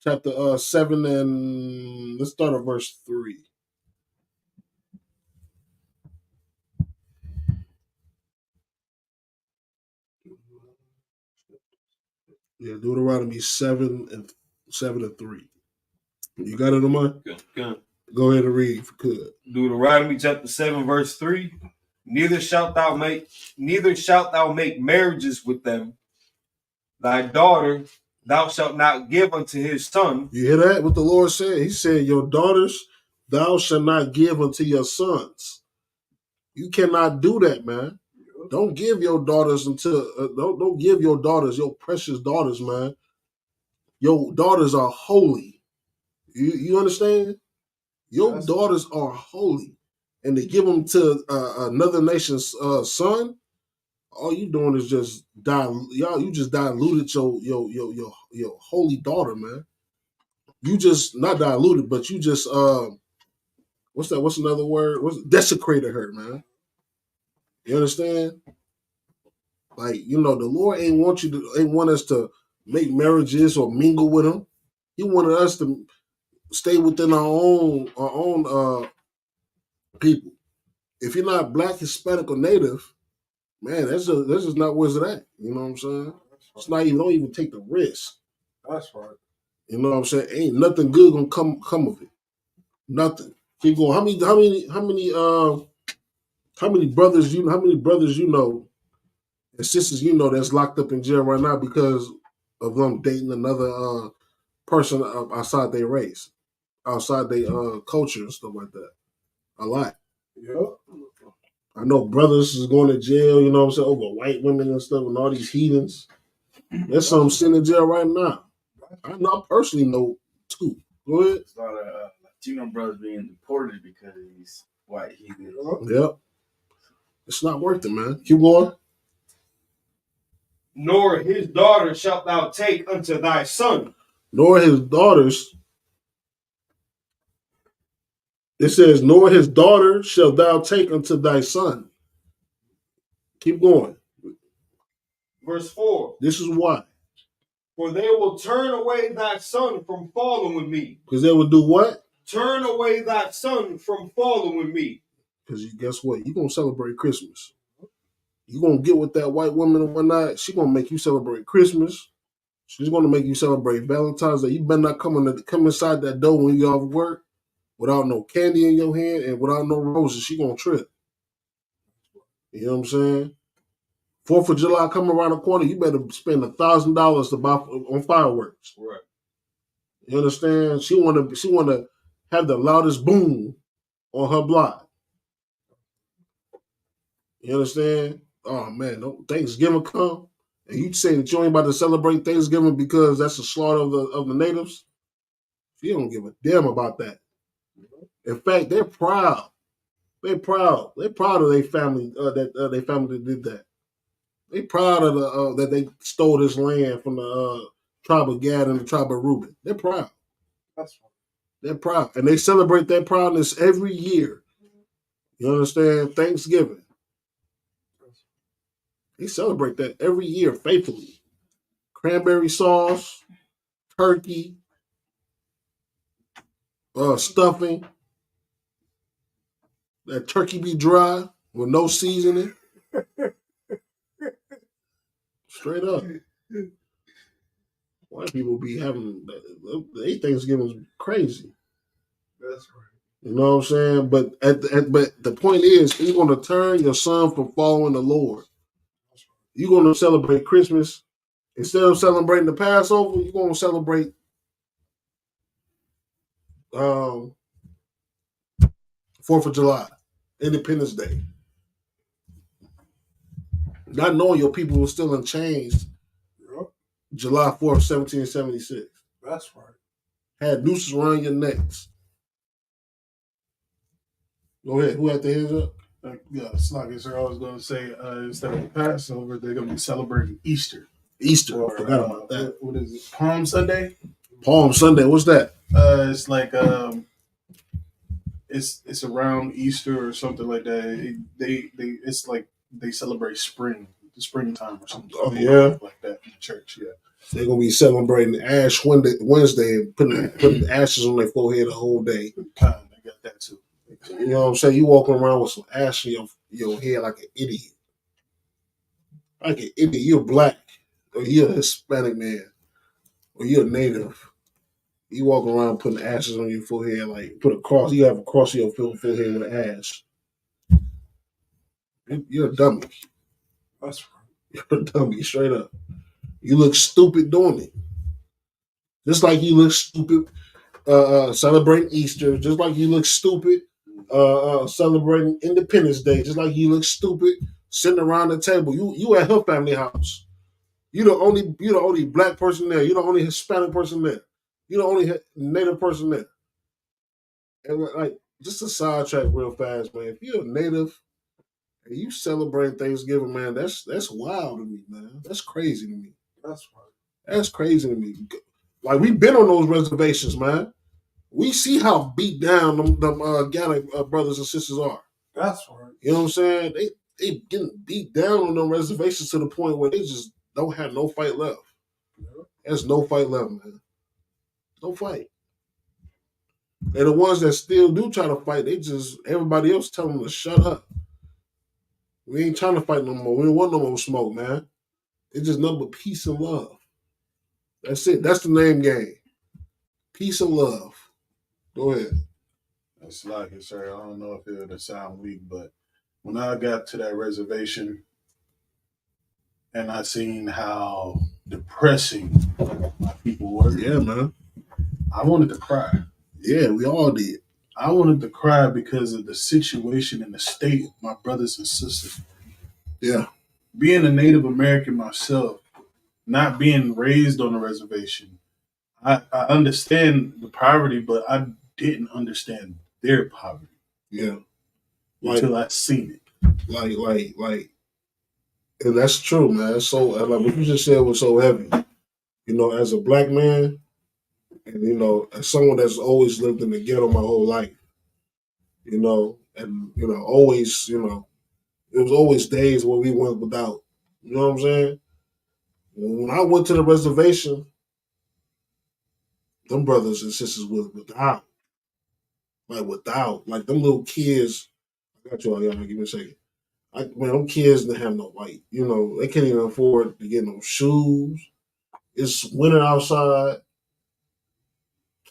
N: chapter 7 and let's start at verse 3. Yeah, Deuteronomy 7 and 3. You got it, Amon?
G: Good.
N: Go ahead and read if you could.
G: Deuteronomy chapter 7, verse 3. Neither shalt thou make marriages with them. Thy daughter thou shalt not give unto his son.
N: You hear that? What the Lord said? He said, your daughters thou shalt not give unto your sons. You cannot do that, man. Don't give your daughters don't give your daughters, your precious daughters, man. Your daughters are holy. You understand? Your daughters are holy. And to give them to another nation's son, all you doing is just you just diluted your holy daughter, man. You just not diluted, but you just what's that? What's another word? Desecrated her, man. You understand? Like, the Lord ain't want us to make marriages or mingle with him. He wanted us to stay within our own people. If you're not Black, Hispanic, or Native, man, that's just not where's it at. You know what I'm saying? Right. It's not even. Don't even take the risk.
M: That's right.
N: You know what I'm saying? Ain't nothing good gonna come of it. Nothing. Keep going. How many brothers you know and sisters you know that's locked up in jail right now because of them dating another person outside their race, outside their culture and stuff like that? A lot.
M: Yep.
N: I know brothers is going to jail, you know what I'm saying, over white women and stuff and all these heathens. There's some sitting in jail right now. I personally know two. Go ahead.
P: There's a lot of Latino brothers being deported because he's white heathens.
N: Yep. It's not worth it, man. Keep going.
G: nor his daughter shalt thou take unto thy son.
N: Nor his daughters. It says, nor his daughter shalt thou take unto thy son. Keep going.
G: Verse 4.
N: This is why.
G: For they will turn away thy son from following me.
N: Because they will do what?
G: Turn away thy son from following me.
N: Because guess what? You're going to celebrate Christmas. You're going to get with that white woman and whatnot. She's going to make you celebrate Christmas. She's going to make you celebrate Valentine's Day. You better not come inside that door when you off work without no candy in your hand and without no roses. She going to trip. You know what I'm saying? 4th of July coming around the corner, you better spend $1,000 to buy on fireworks.
G: Right.
N: You understand? She want to have the loudest boom on her block. You understand? Oh man, Thanksgiving come and you say that you ain't about to celebrate Thanksgiving because that's the slaughter of the natives. You don't give a damn about that. In fact, they're proud. They're proud. They're proud of their family that their family did that. They proud of that they stole this land from the tribe of Gad and the tribe of Reuben. They're proud.
M: That's right.
N: They're proud. And they celebrate that proudness every year. You understand? Thanksgiving. They celebrate that every year faithfully. Cranberry sauce, turkey, stuffing. That turkey be dry with no seasoning. Straight up. White people be having they Thanksgiving's crazy.
M: That's right.
N: You know what I'm saying? But but the point is, you're going to turn your son from following the Lord. You're going to celebrate Christmas. Instead of celebrating the Passover, you're going to celebrate 4th of July, Independence Day. Not knowing your people were still in chains.
M: Yep.
N: July 4th, 1776.
M: That's right.
N: Had nooses around your necks. Go ahead. Who had their hands up?
L: Yeah, Snuggie, sir. I was going to say, instead of Passover, they're going to be celebrating Easter.
N: Easter.
L: Or,
N: I forgot about that.
L: What is it? Palm Sunday?
N: Palm Sunday. What's that?
L: It's like it's around Easter or something like that. It's like they celebrate the springtime or something.
N: Oh yeah,
L: like that in the church. Yeah,
N: they're gonna be celebrating Ash Wednesday and putting ashes on their forehead the whole day.
L: They got that too.
N: You know what I'm saying? You walking around with some ash in your head like an idiot. Like an idiot. You're black, or you're a Hispanic man, or you're a native. You walk around putting ashes on your forehead, like put a cross. You have a cross on your forehead with an ash. You're a dummy.
M: That's right.
N: You're a dummy, straight up. You look stupid doing it. Just like you look stupid celebrating Easter. Just like you look stupid celebrating Independence Day. Just like you look stupid sitting around the table. You at her family house. You're the only black person there. You're the only Hispanic person there. You're the only native person there. And like, just a sidetrack real fast, man. If you're a native and you celebrate Thanksgiving, man, that's wild to me, man. That's crazy to me.
M: That's right.
N: That's crazy to me. Like, we've been on those reservations, man. We see how beat down them Gallic brothers and sisters are.
M: That's right.
N: You know what I'm saying? They getting beat down on them reservations to the point where they just don't have no fight left. There's no fight left, man. No fight. And the ones that still do try to fight, everybody else tell them to shut up. We ain't trying to fight no more. We don't want no more smoke, man. It's just nothing but peace and love. That's it. That's the name game. Peace and love. Go ahead.
L: That's like it, sir. I don't know if it'll sound weak, but when I got to that reservation and I seen how depressing my people were,
N: yeah, man,
L: I wanted to cry.
N: Yeah, we all did.
L: I wanted to cry because of the situation and the state of my brothers and sisters.
N: Yeah.
L: Being a Native American myself, not being raised on a reservation, I understand the poverty, but I didn't understand their poverty.
N: Yeah.
L: Until I seen it.
N: Like, And that's true, man. So, like what you just said was so heavy. You know, as a black man, and you know, as someone that's always lived in the ghetto my whole life, you know, and you know, always, you know, it was always days where we went without. You know what I'm saying? When I went to the reservation, them brothers and sisters were without. Like them little kids. I got you all, y'all. Give me a second. Man, them kids didn't have no white. You know, they can't even afford to get no shoes. It's winter outside.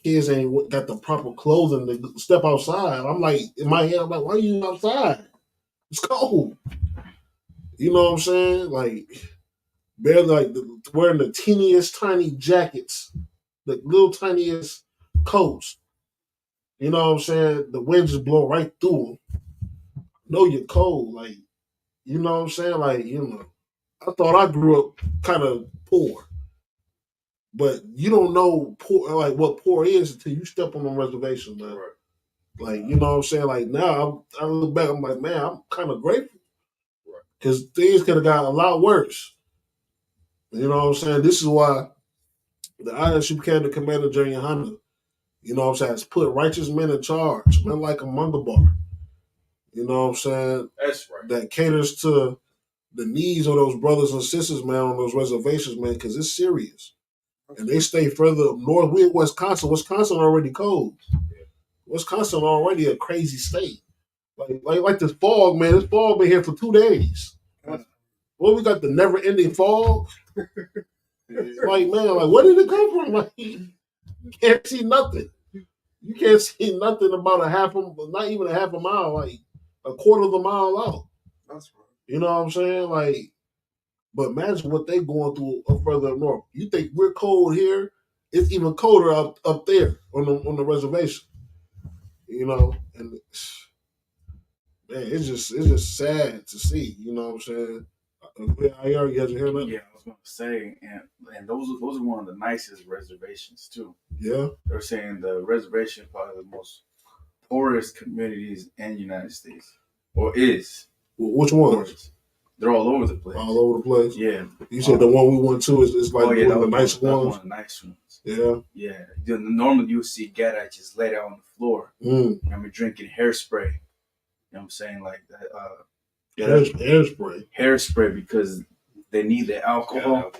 N: Kids ain't got the proper clothing to step outside. I'm like, in my head, I'm like, why are you outside? It's cold. You know what I'm saying? Like, barely like wearing the teeniest tiny jackets, the little tiniest coats. You know what I'm saying? The wind just blow right through them. Know you're cold. Like, you know what I'm saying? Like, you know, I thought I grew up kind of poor. But you don't know poor, like what poor is until you step on the reservation, man. Right. Like, you know what I'm saying? Like now, I look back, I'm like, man, I'm kind of grateful. Because things could have got a lot worse. You know what I'm saying? This is why the ISU became the commander during Yohana. You know what I'm saying? It's put righteous men in charge, men like a Mungabar. You know what I'm saying?
P: That's right.
N: That caters to the needs of those brothers and sisters, man, on those reservations, man, because it's serious. And they stay further up north. We in Wisconsin. Wisconsin already cold. Wisconsin already a crazy state. Like this fog, man. This fog been here for 2 days. Well, we got the never-ending fog. Like, man, like where did it come from? Like, you can't see nothing. You can't see nothing about not even a half a mile, like a quarter of a mile out.
M: That's right.
N: You know what I'm saying? Like, but imagine what they going through up further up north. You think we're cold here? It's even colder up there on the reservation. You know, and man, it's just sad to see. You know what I'm saying? I already got you hear that?
P: Yeah, I was going to say, and those are one of the nicest reservations too.
N: Yeah,
P: they're saying the reservation is probably the most poorest communities in the United States, or is.
N: Which ones?
P: They're all over the place.
N: All over the place.
P: Yeah.
N: You said the one we went to is like one of the nice ones.
P: One of the nice ones.
N: Yeah.
P: Yeah. Normally you see ghetto just laid out on the floor. I mean, drinking hairspray. You know what I'm saying? Like that.
N: Hairspray.
P: Hairspray because they need the alcohol.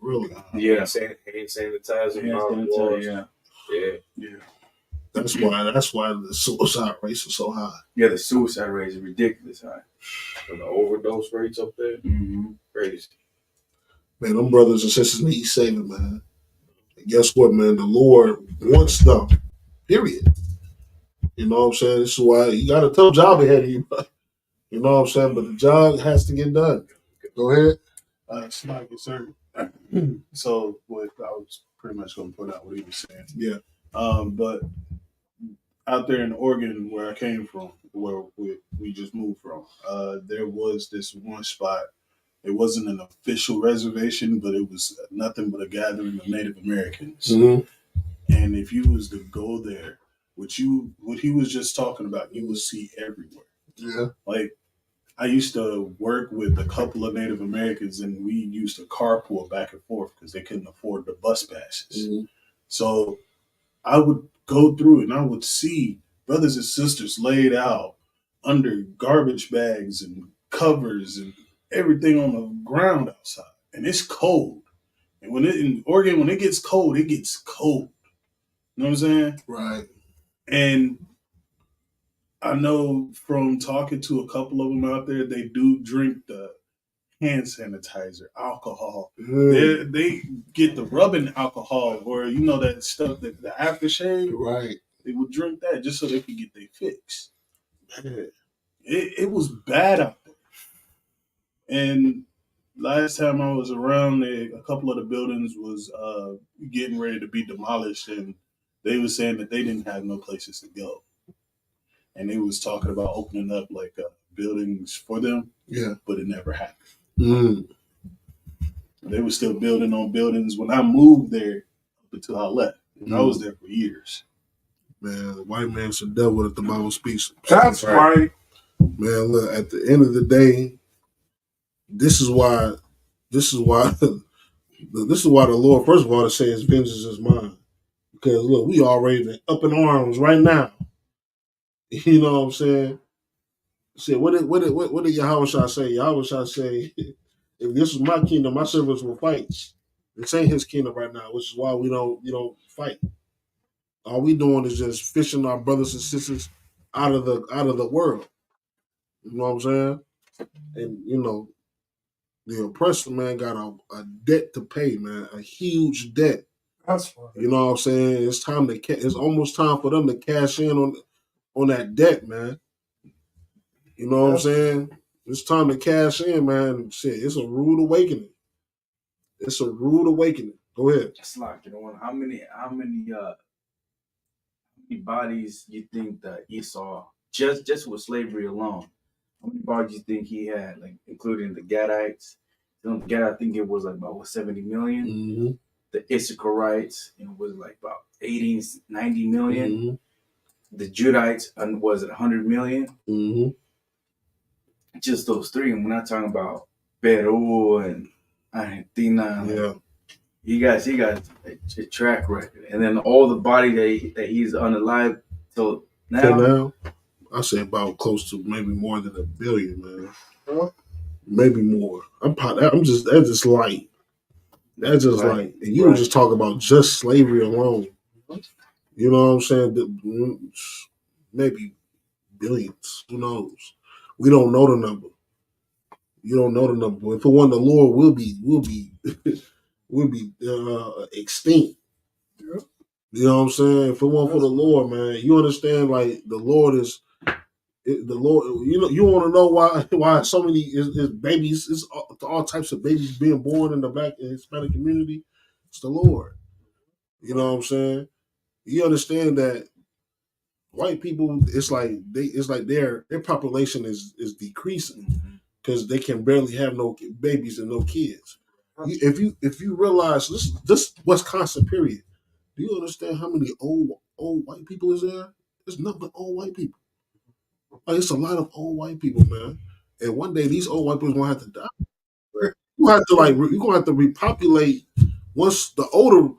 N: Really?
P: Yeah.
I: Hand sanitizer.
P: Yeah.
N: That's why the suicide rates are so high.
P: Yeah, the suicide rates are ridiculous high.
I: And the overdose rates up there, crazy.
N: Man, them brothers and sisters need saving, man. And guess what, man? The Lord wants them. Period. You know what I'm saying? This is why you got a tough job ahead of you. You know what I'm saying? But the job has to get done. Go ahead.
L: Smart concern. So what I was pretty much going to put out what he was saying.
N: Yeah.
L: But out there in Oregon, where I came from, where we just moved from, there was this one spot. It wasn't an official reservation, but it was nothing but a gathering of Native Americans.
N: Mm-hmm.
L: And if you was to go there, what he was just talking about, you would see everywhere.
N: Yeah.
L: Like, I used to work with a couple of Native Americans, and we used to carpool back and forth because they couldn't afford the bus passes.
N: Mm-hmm.
L: So I would go through and I would see brothers and sisters laid out under garbage bags and covers and everything on the ground outside. And it's cold. And in Oregon, when it gets cold, it gets cold. You know what I'm saying?
N: Right.
L: And I know from talking to a couple of them out there, they do drink the hand sanitizer, alcohol. They get the rubbing alcohol, or that stuff, the aftershave.
N: Right.
L: They would drink that just so they could get their fix. It was bad out there. And last time I was around, a couple of the buildings was getting ready to be demolished, and they were saying that they didn't have no places to go. And they was talking about opening up like buildings for them.
N: Yeah.
L: But it never happened.
N: Mm.
L: They were still building on buildings when I moved there up until I left. I was there for years.
N: Man, the white man's the devil that the Bible speaks.
M: That's right.
N: Man, look, at the end of the day, this is why this is why the Lord, first of all, to say his vengeance is mine. Because look, we already up in arms right now. You know what I'm saying? Shit, what did Yahweh say? Yahweh say, if this was my kingdom, my servants will fight. This ain't his kingdom right now, which is why we don't fight. All we doing is just fishing our brothers and sisters out of the world. You know what I'm saying? And you know, the oppressor, man, got a debt to pay, man, a huge debt.
M: That's right.
N: You know what I'm saying? It's almost time for them to cash in on that debt, man. You know what I'm saying? It's time to cash in, man. Shit, it's a rude awakening. It's a rude awakening. Go ahead.
P: It's like, you know, how many bodies you think that Esau, just with slavery alone, how many bodies you think he had, like including the Gadites? I think it was like about 70 million.
N: Mm-hmm.
P: The Issacharites, was like about 80, 90 million.
N: Mm-hmm.
P: The Judites was it 100 million?
N: Mm-hmm.
P: Just those three, and we're not talking about Peru and Argentina.
N: Yeah,
P: he got a track record, and then all the body that he's unalive till now.
N: I say about close to maybe more than 1 billion, man. Huh? Maybe more. That's just light. That's just light. And you were just talking about just slavery alone. You know what I'm saying? Maybe billions. Who knows? We don't know the number. You don't know the number. But if it wasn't the Lord, we'll be extinct. Yeah. You know what I'm saying? If it wasn't for the Lord, man, you understand? Like the Lord is the Lord. You know, you want to know why so many is babies, is all types of babies being born in the Black and Hispanic community. It's the Lord. You know what I'm saying? You understand that white people, it's like their population is decreasing because they can barely have no babies and no kids. If you realize this Wisconsin period, do you understand how many old white people is there? There's nothing but old white people. Like, it's a lot of old white people, man. And one day these old white people gonna have to die. You're gonna have to repopulate once the older,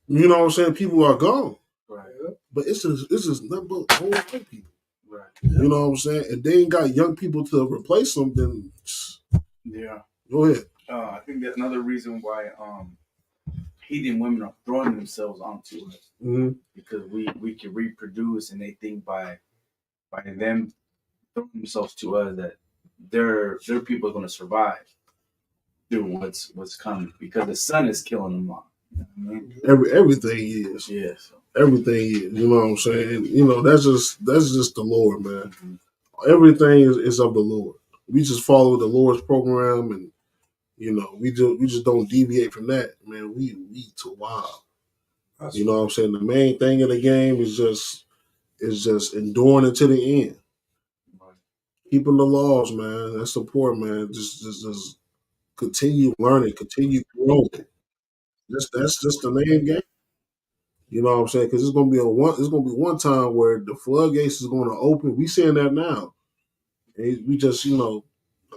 N: you know what I'm saying, people are gone.
P: Right.
N: But it's just nothing but old white people.
P: Right.
N: You know what I'm saying? If they ain't got young people to replace them, then
P: yeah.
N: Go ahead.
P: I think that's another reason why heathen women are throwing themselves onto us, because we can reproduce, and they think by them throwing themselves to us that their people are going to survive through what's coming, because the sun is killing them all. You know what I mean?
N: Everything is.
P: Yes.
N: Everything is. You know what I'm saying? You know, that's just the Lord, man. Mm-hmm. Everything is of the Lord. We just follow the Lord's program, and you know, we just don't deviate from that, man. We too wild. You know what I'm saying? The main thing in the game is just enduring it to the end. Right. Keeping the laws, man. That's important, man. Just continue learning, continue growing. That's just the main game. You know what I'm saying? Because it's gonna be one time where the floodgates is gonna open. We seeing that now. And we just, you know,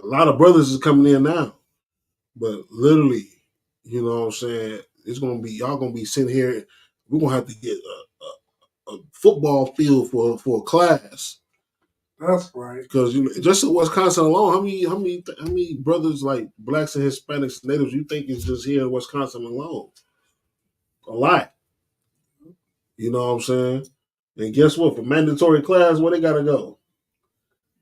N: a lot of brothers is coming in now. But literally, you know what I'm saying, it's gonna be, y'all gonna be sitting here. We're gonna have to get a football field for a class.
M: That's right.
N: Because just in Wisconsin alone, how many brothers, like blacks and Hispanics, natives, you think is just here in Wisconsin alone? A lot. You know what I'm saying? And guess what? For mandatory class, where they gotta go?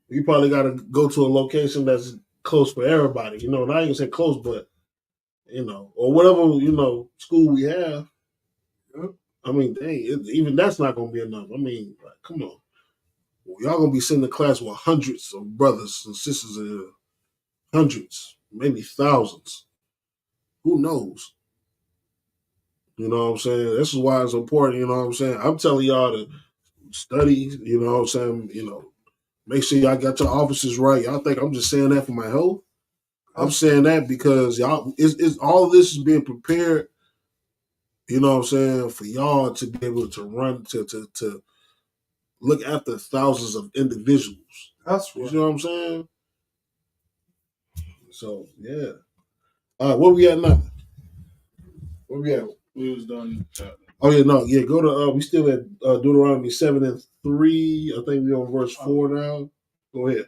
N: You probably gotta go to a location that's close for everybody. You know, and I ain't gonna say close, but you know, or whatever, you know, school we have. Yep. I mean, dang, even that's not gonna be enough. I mean, like, come on. Y'all gonna be sitting in class with hundreds of brothers and sisters in here. Hundreds, maybe thousands. Who knows? You know what I'm saying? This is why it's important, you know what I'm saying? I'm telling y'all to study, you know what I'm saying? You know, make sure y'all got your offices right. Y'all think I'm just saying that for my health? I'm saying that because y'all, it's all of this is being prepared, you know what I'm saying, for y'all to be able to run, to look after thousands of individuals.
M: That's right.
N: You know what I'm saying? So yeah. Where we at now? Where we at?
L: We was done.
N: Oh yeah, no, yeah. Go to we still at Deuteronomy 7:3. I think we on verse 4 now. Go ahead.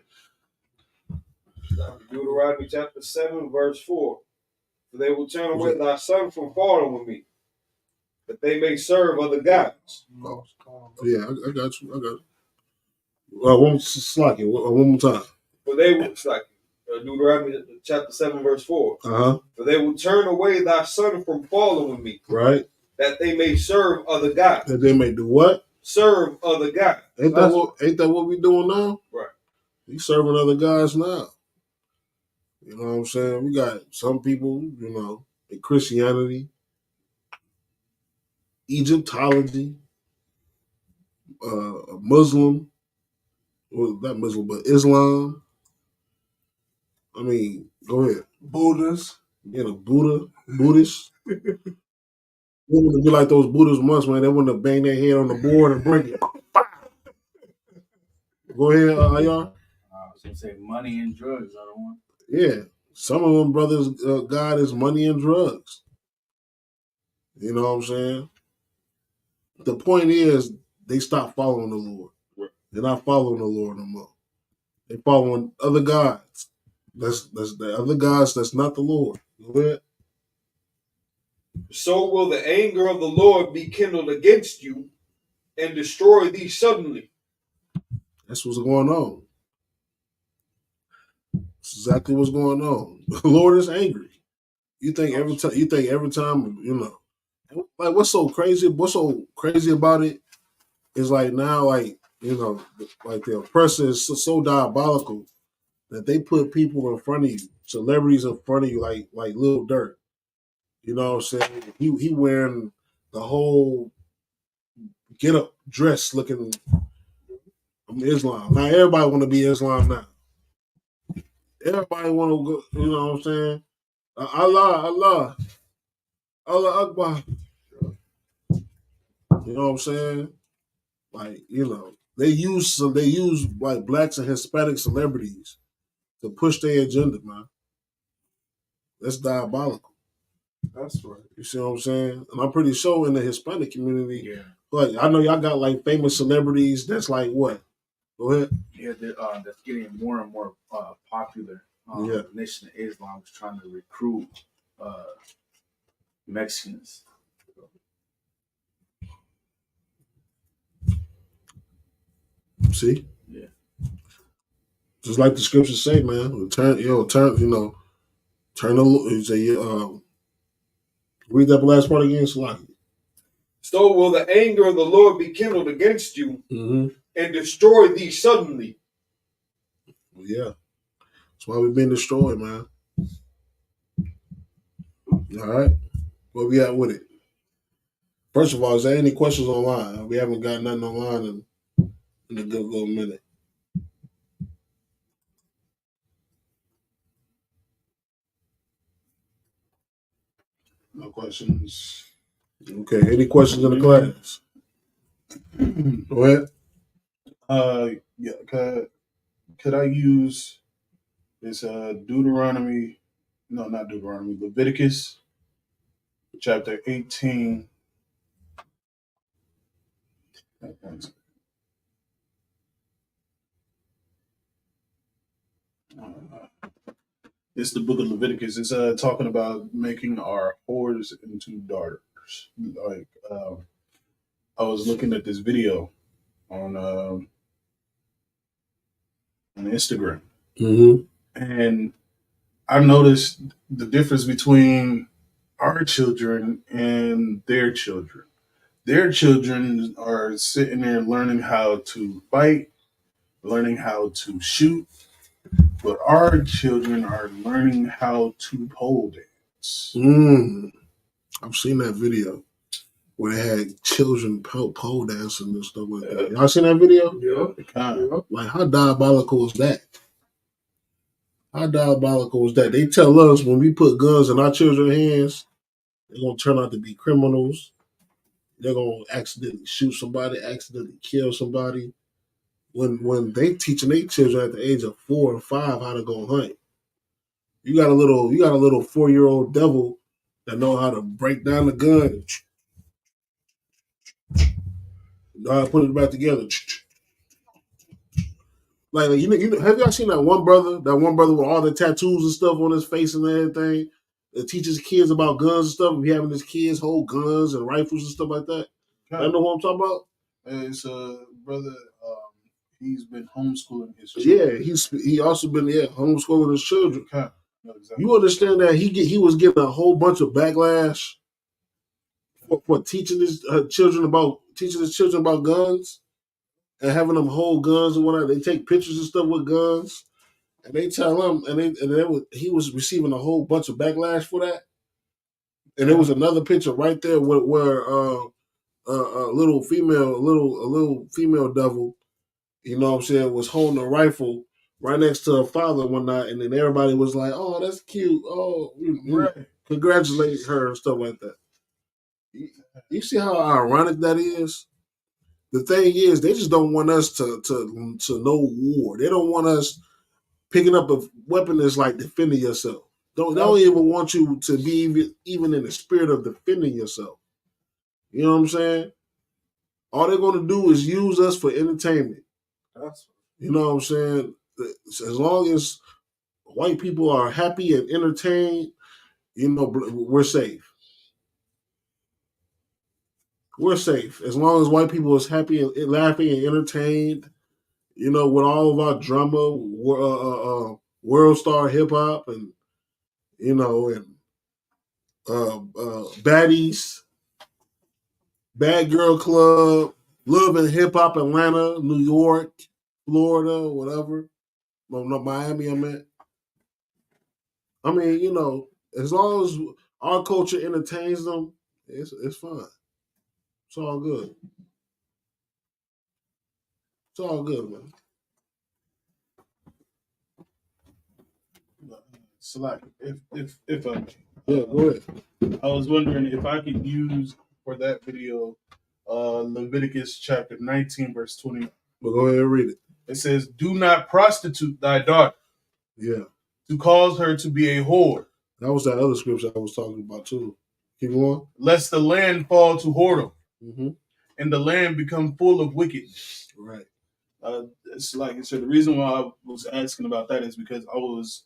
G: Deuteronomy chapter 7, verse 4. For they will turn away thy son from falling with me, that they may serve other gods.
N: Oh, yeah, I got you. I got you. One more time.
G: For they will, it's like Deuteronomy chapter 7, verse 4.
N: Uh-huh.
G: For they will turn away thy son from falling with me,
N: Right.
G: that they may serve other gods.
N: That they may do what?
G: Serve other gods.
N: Ain't that what we doing now?
G: Right.
N: We serving other guys now. You know what I'm saying? We got some people, in Christianity, Egyptology, Muslim, well, not Muslim, but Islam. I mean, go ahead.
M: Buddhists.
N: Buddhists. They wouldn't be like those Buddhist monks, man. They wouldn't have banged their head on the board and break it. Go ahead, Ayar.
P: I was going to say money and drugs are the one.
N: Yeah. Some of them brothers, God is money and drugs. You know what I'm saying? The point is, they stopped following the Lord. Right. They're not following the Lord no more. They're following other gods. That's the other gods. That's not the Lord. Go ahead.
G: So will the anger of the Lord be kindled against you and destroy thee suddenly.
N: That's what's going on. That's exactly what's going on. The Lord is angry. You think every time, like what's so crazy about it is like now, like the oppressor is so diabolical that they put people in front of you, celebrities in front of you, like Lil Durk. You know what I'm saying? He wearing the whole get up dress looking Islam. Now everybody want to be Islam now. Everybody want to go. You know what I'm saying? Allah Akbar. You know what I'm saying? Like, they use like blacks and Hispanic celebrities to push their agenda, man. That's diabolical.
M: That's right.
N: You see what I'm saying? And I'm pretty sure in the Hispanic community, like I know y'all got like famous celebrities that's like what? Go ahead.
P: Yeah, that's getting more and more popular. The Nation of Islam is trying to recruit Mexicans.
N: See?
P: Yeah.
N: Just like the scriptures say, man. Turn the read that last part again, Salaki.
G: So will the anger of the Lord be kindled against you and destroy thee suddenly.
N: Yeah. That's why we've been destroyed, man. All right. Where we at with it? First of all, is there any questions online? We haven't got nothing online in a good little minute.
L: No questions.
N: Okay. Any questions in the class? Go ahead.
L: Yeah. Could I use this Deuteronomy? No, not Deuteronomy. Leviticus, chapter 18. It's the book of Leviticus. It's talking about making our whores into daughters. Like I was looking at this video on Instagram, and I noticed the difference between our children and their children. Their children are sitting there learning how to fight, learning how to shoot, but our children are learning how to pole dance.
N: I've seen that video where they had children pole dancing and stuff like that. Y'all seen that video?
L: Yeah.
N: Like, how diabolical is that? How diabolical is that? They tell us when we put guns in our children's hands, they're going to turn out to be criminals. They're going to accidentally shoot somebody, accidentally kill somebody. When they teaching their children at the age of 4 and 5 how to go hunt. You got a little 4-year-old devil that know how to break down the gun, know how to put it back together. Like have y'all seen that one brother with all the tattoos and stuff on his face and everything that teaches kids about guns and stuff? Be having his kids hold guns and rifles and stuff like that. I know what I'm talking about.
L: It's a brother. He's been homeschooling his children.
N: Yeah, he also been homeschooling his children.
L: Okay. Exactly.
N: You understand that he was getting a whole bunch of backlash for teaching his children about guns and having them hold guns and whatnot. They take pictures and stuff with guns, and they tell him, he was receiving a whole bunch of backlash for that. And there was another picture right there where a little female devil, you know what I'm saying, was holding a rifle right next to her father one night, and then everybody was like, "Oh, that's cute. Oh, congratulate her," and stuff like that. You see how ironic that is? The thing is, they just don't want us to know war. They don't want us picking up a weapon that's like defending yourself. They don't even want you to be even in the spirit of defending yourself. You know what I'm saying? All they're going to do is use us for entertainment. You know what I'm saying? As long as white people are happy and entertained, you know, we're safe. We're safe. As long as white people is happy and laughing and entertained, you know, with all of our drama, world star hip hop, and you know, and baddies, Bad Girl Club, Love and Hip Hop Atlanta, New York, Florida, whatever. Not Miami, I meant. I mean, you know, as long as our culture entertains them, it's fine. It's all good. It's all good, man.
L: Select if
N: yeah, go ahead.
L: I was wondering if I could use for that video Leviticus chapter 19 verse 20.
N: Well, go ahead and read it.
L: It says, "Do not prostitute thy daughter,
N: yeah,
L: to cause her to be a whore."
N: That was that other scripture I was talking about too. Keep going.
L: "Lest the land fall to whoredom,
N: mm-hmm.
L: and the land become full of wickedness."
N: Right.
L: It's like I said, the reason why I was asking about that is because I was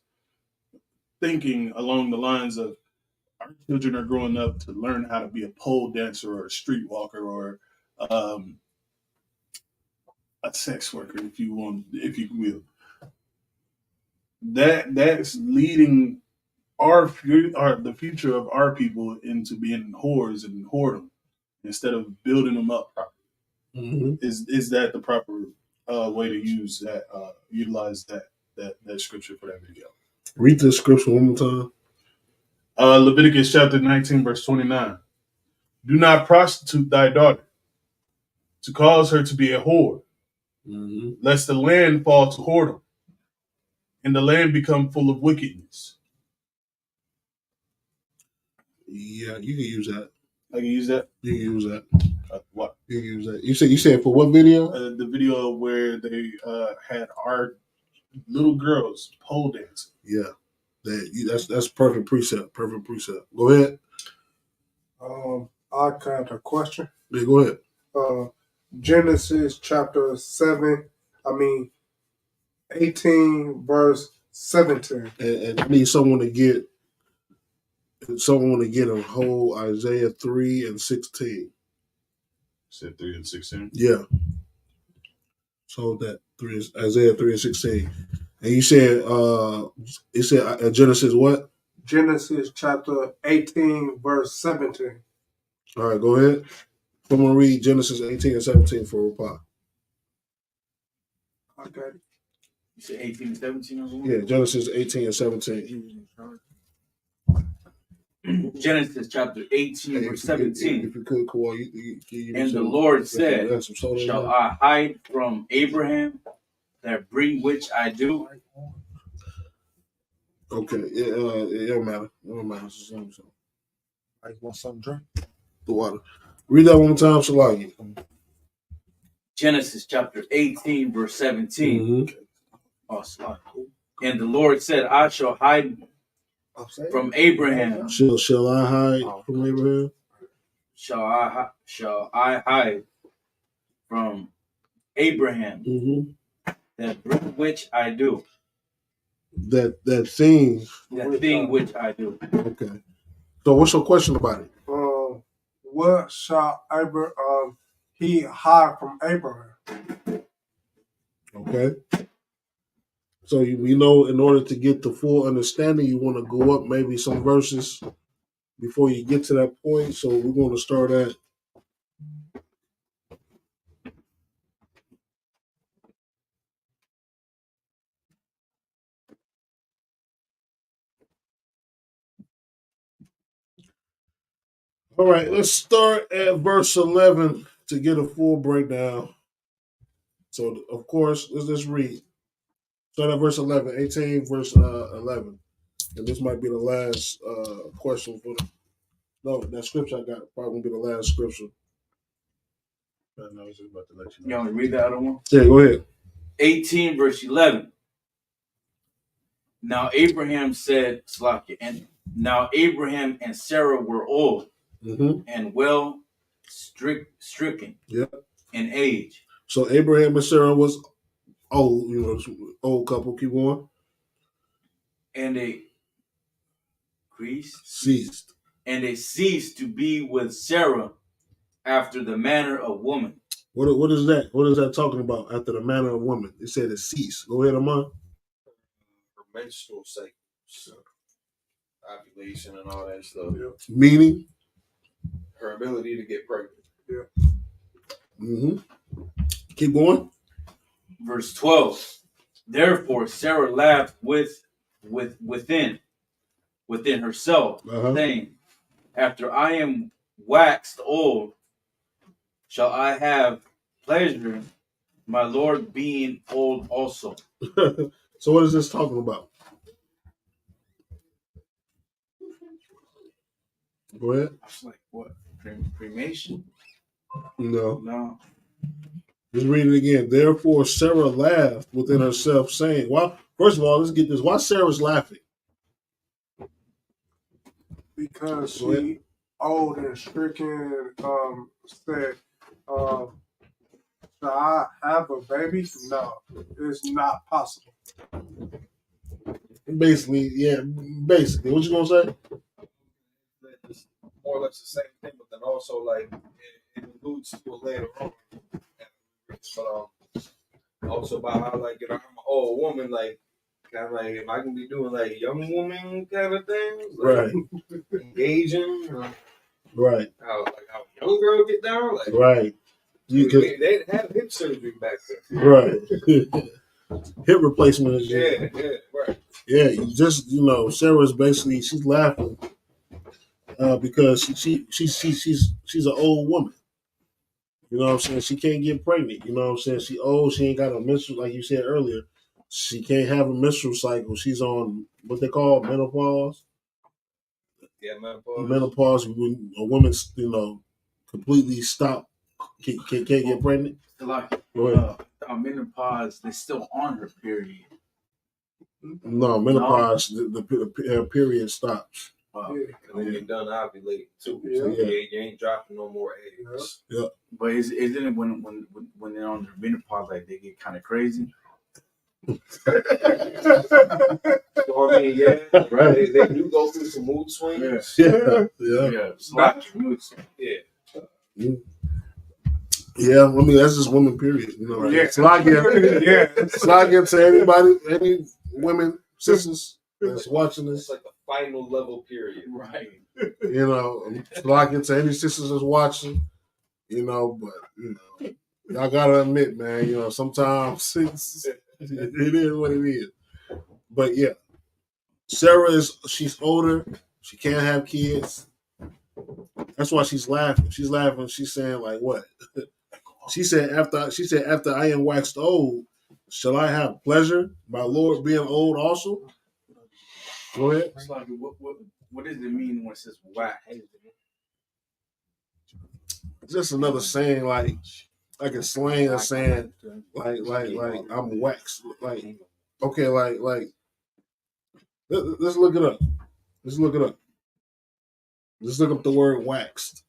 L: thinking along the lines of our children are growing up to learn how to be a pole dancer or a streetwalker or a sex worker, if you will. That's leading the future of our people into being whores and whoredom instead of building them up properly.
N: Mm-hmm.
L: Is that the proper way to use that? Utilize that scripture for that video.
N: Read the scripture one more time.
L: Leviticus chapter 19 verse 29. "Do not prostitute thy daughter, to cause her to be a whore,
N: mm-hmm.
L: lest the land fall to whoredom, and the land become full of wickedness."
N: Yeah, you can use that.
L: I can use that?
N: You can use that.
L: What?
N: You can use that. You said for what video?
L: The video where they had our little girls pole dancing.
N: Yeah. That's perfect precept. Perfect precept. Go ahead.
M: I got a question.
N: Yeah, go ahead.
M: Genesis chapter 18 verse 17.
N: And I need someone to get a whole Isaiah 3 and 16.
L: Said 3 and 16.
N: Yeah. So that Isaiah 3 and 16. And you said Genesis what?
M: Genesis chapter 18 verse 17.
N: All right, go ahead. I'm gonna read Genesis 18 and 17 for a reply.
M: Okay.
P: You said 18 and 17?
N: Yeah, Genesis 18 and 17.
P: Genesis chapter 18 verse 17.
N: If you could, Kawhi,
P: and the Lord said, "Shall I hide from Abraham that bring which I do?"
N: Okay, it don't matter. It don't matter. I want something to drink. The water. Read that one more time, Shalagi.
P: Genesis chapter 18 verse 17.
N: Mm-hmm.
P: Oh, Shalagi. And the Lord said, "I shall hide from Abraham.
N: Shall I hide from Abraham?
P: Shall I hide from Abraham that which I do?
N: That thing.
P: That thing which I do.
N: Okay. So what's your question about it?
M: What shall he hide from Abraham?
N: Okay. So you know, in order to get the full understanding, you want to go up maybe some verses before you get to that point. So we're going to start at all right, let's start at verse 11 to get a full breakdown. So, of course, let's read. Start at verse 11, 18, verse 11. And this might be the last question for the... No, that scripture I got probably going to be the last scripture. I was just about to let you know.
P: You want me to read the other one?
N: Yeah, go ahead.
P: 18, verse 11. Now Abraham said, and now Abraham and Sarah were old and well stricken in age.
N: So Abraham and Sarah was old, old couple. Keep going.
P: And they
N: ceased.
P: And they ceased to be with Sarah after the manner of woman.
N: What is that? What is that talking about? After the manner of woman. It said it ceased. Go ahead, Amon.
I: Her menstrual cycle, ovulation, and all that stuff.
N: Meaning?
I: Her ability to get pregnant.
N: Keep going.
P: Verse 12. Therefore Sarah laughed within herself, saying, after I am waxed old, shall I have pleasure, my Lord being old also.
N: So what is this talking about? Go ahead.
P: I was like, what? Cremation?
N: No. Just read it again. Therefore Sarah laughed within herself, saying, well, first of all, let's get this. Why Sarah's laughing?
M: Because she old and stricken, said, shall I have a baby? No, it's not possible.
N: Basically, yeah. Basically, what you gonna say?
I: It's more or less the same thing, but then also like it alludes to it later on. But also about how like I'm an old woman, like kind of like if I can be doing like young woman kind of things, like,
N: right?
I: Engaging,
N: right?
I: How young girl get down, like
N: right?
I: They didn't have hip surgery back then,
N: right? Hip replacement is
I: right.
N: Yeah, Sarah's basically she's laughing because she's an old woman. You know what I'm saying? She can't get pregnant. You know what I'm saying? She old. She ain't got a menstrual, like you said earlier. She can't have a menstrual cycle. She's on what they call menopause.
I: Yeah, menopause.
N: Menopause when a woman, completely stop, can't get pregnant.
P: Like, menopause, they're still on her period.
N: No, menopause, the period stops.
I: When you're done ovulating too,
N: so
I: you ain't dropping no more eggs.
N: Yeah.
P: But isn't it when they're on their menopause, like they get kind of crazy?
I: So I mean, yeah, right. They do go through some mood swings.
N: Yeah.
P: Slap mood swings.
I: Yeah.
N: Yeah, I mean that's just women. Period. It's not getting to anybody, any women, sisters that's watching this.
I: It's like the final level period,
P: right?
N: It's not getting to any sisters that's watching. But y'all gotta admit, man. Sometimes it is what it is. But yeah, Sarah she's older. She can't have kids. That's why she's laughing. She's laughing. She's saying like, what? She said after I am waxed old, shall I have pleasure, my Lord being old also? Go ahead.
P: What does it mean when it says wax?
N: Just another saying like a slang of saying like I'm waxed. Like okay, like let's look it up. Just look it up. Just look up the word waxed.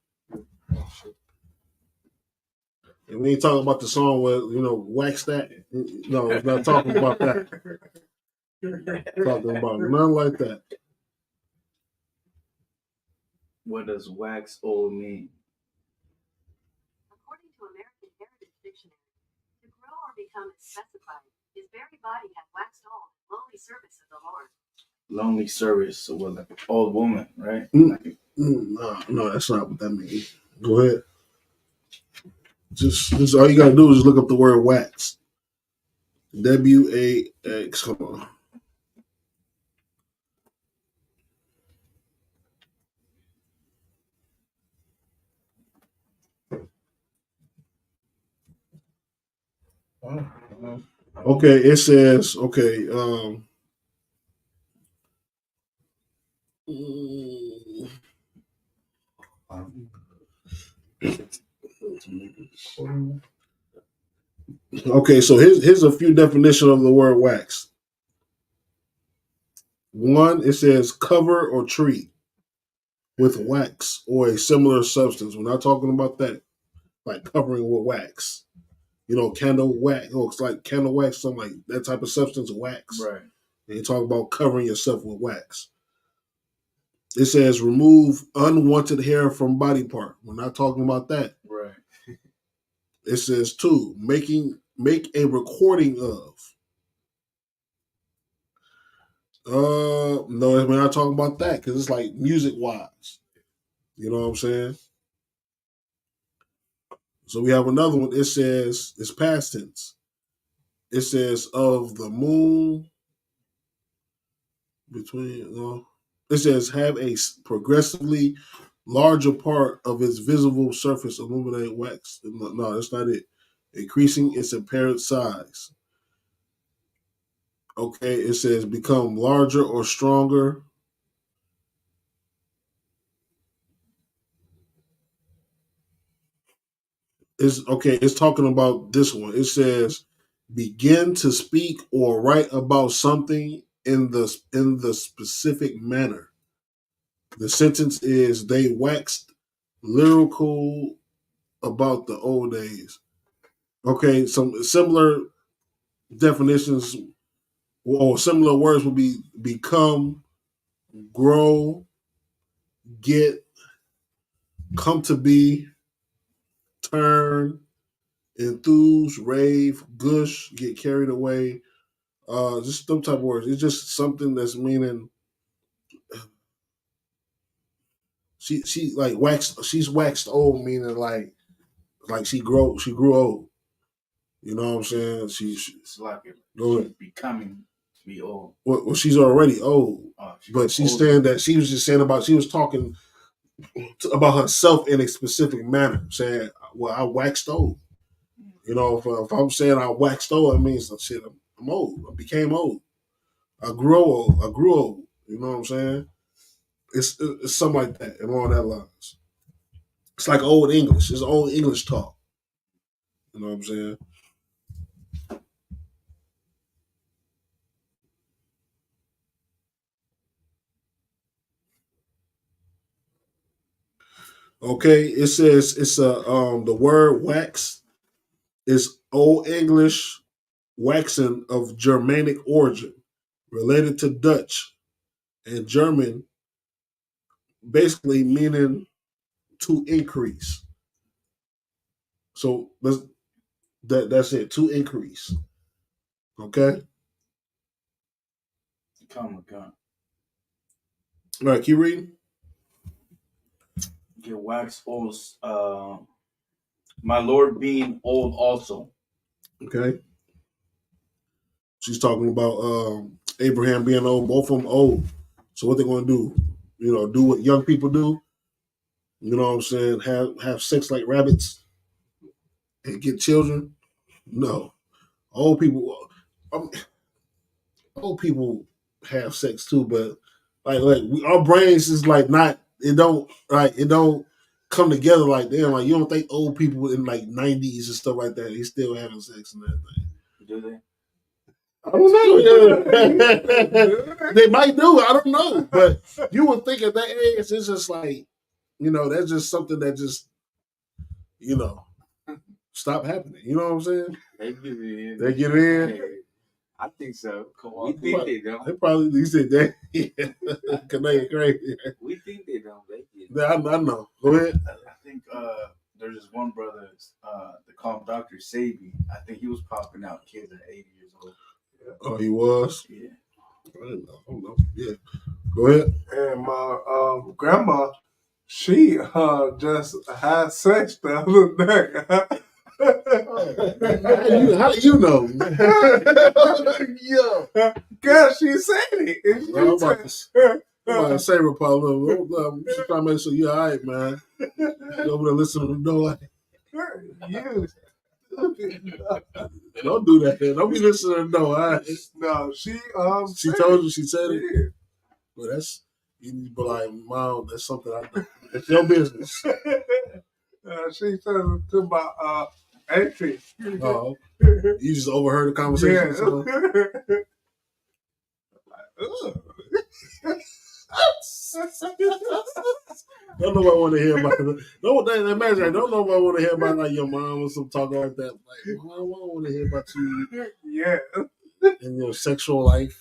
N: And we ain't talking about the song where, wax that. No, it's not talking about that. Talking about nothing like that.
P: What does wax old mean?
Q: According to American Heritage Dictionary, to grow or become specified, his very body had waxed old, lonely service of the Lord.
P: Lonely service, so what, like an old woman, right?
N: No, that's not what that means. Go ahead. Just all you gotta do is just look up the word wax. WAX. Come on. Okay, it says, okay, so here's a few definitions of the word wax. One, it says cover or treat with wax or a similar substance. We're not talking about that, like covering with wax. Candle wax, it's like candle wax, something like that type of substance, wax.
P: Right.
N: And you talk about covering yourself with wax. It says remove unwanted hair from body part. We're not talking about that.
P: Right.
N: It says 2, make a recording of. No, we're not talking about that because it's like music wise. You know what I'm saying? So we have another one. It says, it's past tense. It says of the moon it says have a progressively larger part of its visible surface illuminate wax. No, that's not it. Increasing its apparent size. Okay, it says become larger or stronger. It's talking about this one. It says begin to speak or write about something in the specific manner. The sentence is they waxed lyrical about the old days. Okay, some similar definitions or similar words would be become, grow, get, come to be, turn, enthuse, rave, gush, get carried away. Just those type of words. It's just something that's meaning she like waxed. She's waxed old, meaning like she grew old. You know what I'm saying? She's
P: like
N: she's
P: becoming to be old.
N: Well, she's already old, but she's saying that she was just saying about she was talking about herself in a specific manner, saying, "Well, I waxed old." You know, if I'm saying I waxed old, it means shit. I'm old. I became old. I grew old. You know what I'm saying? It's something like that, along that lines. It's like old English. It's old English talk. You know what I'm saying? Okay, it says it's the word wax is Old English waxen of Germanic origin, related to Dutch and German, basically meaning to increase. So that's it, to increase. Okay?
P: Come on.
N: All right, keep reading.
P: Get wax old. My Lord being old also.
N: Okay. She's talking about Abraham being old, both of them old. So what they're going to do? Do what young people do. You know what I'm saying? Have sex like rabbits and get children. No, old people have sex too, but our brains is like not. It don't come together like that. Like you don't think old people in like 90s and stuff like that, they still having sex and everything.
P: Do they?
N: I don't know. They might do. I don't know. But you would think at that age, it's just like, that's just something that just, stop happening. You know what I'm saying?
P: They get it in.
N: They get it in.
P: I think so. We think they don't.
N: They probably, you said that. Cause they crazy.
P: We think they don't. They get it.
N: Yeah, I know. Go ahead.
P: I think there's this one brother, they call him Dr. Sabi. I think he was popping out kids at 80 years old.
N: Oh, he was?
P: Yeah.
N: I don't know. Yeah. Go ahead.
M: And my grandma, she just had sex the other day.
N: How do you know?
M: Yeah. Girl, she said it.
N: I'm about to say, Republic, she's trying to make sure you're all right, man. You over there listening to the door like,
M: You.
N: don't do that. Don't be listening to the door, all right?
M: No, she
N: told you, she said it? Yeah. Well, that's, you need to be like, Mom, that's something I know. It's your business.
M: She said it to my auntie.
N: Oh, you just overheard the conversation.
M: Yeah.
N: So. Don't nobody want to hear about it. Don't imagine. Don't nobody want to hear about like your mom or some talk like that. Like, I don't want to hear about you.
M: Yeah.
N: And your sexual life.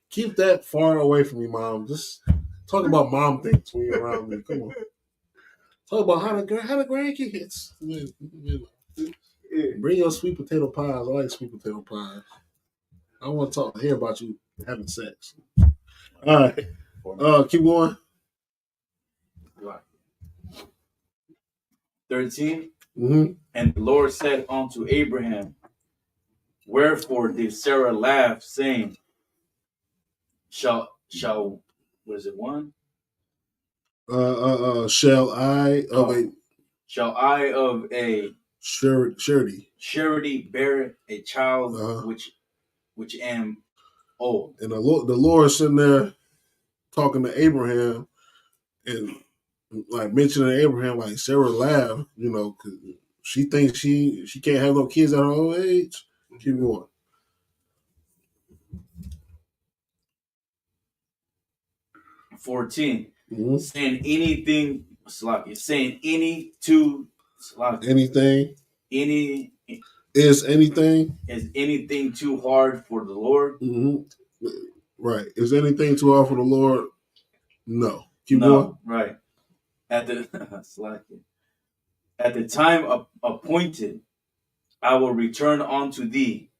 N: Keep that far away from me, Mom. Just talk about mom things when you're around me. Come on. Talk about how the grandkids. Bring your sweet potato pies. I like sweet potato pies. I want to hear about you having sex. All right. Keep going.
P: 13.
N: Mm-hmm.
P: And the Lord said unto Abraham, wherefore did Sarah laugh, saying, shall what is it, one?
N: Shall I of a
P: surety bear a child which am old?
N: And the Lord sitting there talking to Abraham and like mentioning Abraham, like Sarah laughed, because she thinks she can't have no kids at her old age. Keep going.
P: 14.
N: Mm-hmm.
P: Saying anything, Slacky, saying any to Slacky.
N: Anything.
P: Is anything too hard for the Lord?
N: Mm-hmm. Right. Is anything too hard for the Lord? No. Keep going.
P: Right. At the time appointed, I will return unto thee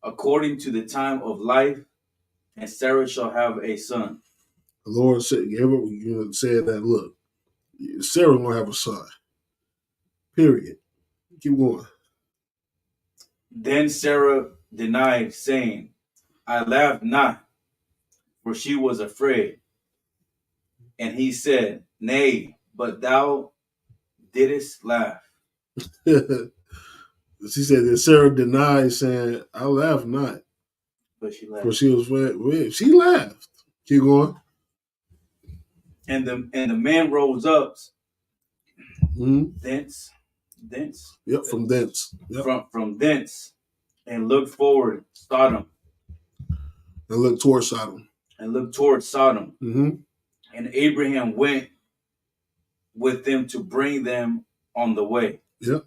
P: according to the time of life, and Sarah shall have a son.
N: The Lord said that, look, Sarah's going to have a son. Period. Keep going.
P: Then Sarah denied, saying, I laughed not, for she was afraid. And he said, nay, but thou didst laugh.
N: She said that Sarah denied, saying, I laughed not.
P: But she laughed.
N: For she was afraid. She laughed. Keep going.
P: And the man rose up thence.
N: Yep, from thence. Yep.
P: From thence, and looked forward Sodom.
N: And looked towards Sodom.
P: Mm-hmm. And Abraham went with them to bring them on the way.
N: Yep.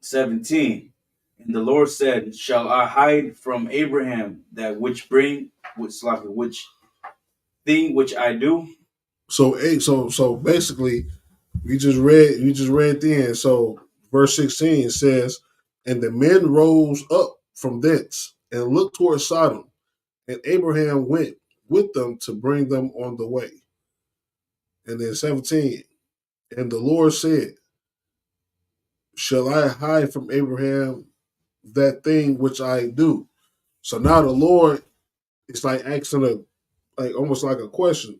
P: 17. And the Lord said, shall I hide from Abraham that which thing which I do?
N: So basically, you just read the end. So verse 16 says, and the men rose up from thence and looked towards Sodom, and Abraham went with them to bring them on the way. And then 17, and the Lord said, shall I hide from Abraham that thing which I do? So now the Lord is like asking almost like a question.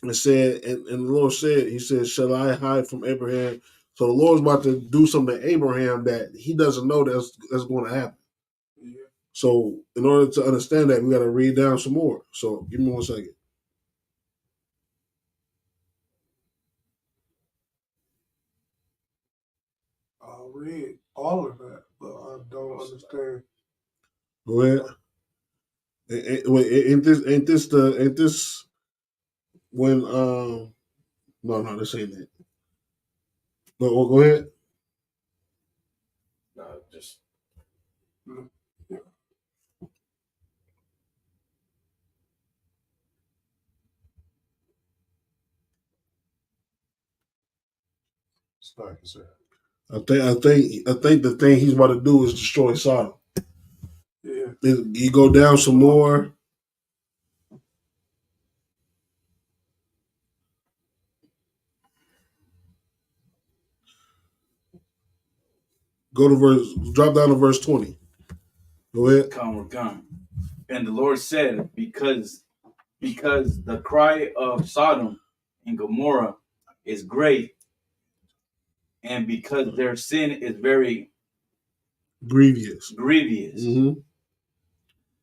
N: And said, and the Lord said, he said, shall I hide from Abraham? So the Lord's about to do something to Abraham that he doesn't know that's going to happen. Yeah. So in order to understand that, we got to read down some more. So give me 1 second.
M: I'll read all of that. but I don't understand.
N: Go ahead. Ain't this when no, this ain't it. Go ahead.
P: Just
M: Sorry, sir.
N: I think the thing he's about to do is destroy Sodom.
M: Yeah.
N: You go down some more. Drop down to verse 20. Go ahead.
P: Come. And the Lord said, because the cry of Sodom and Gomorrah is great, and because their sin is very
N: grievous.
P: Mm-hmm.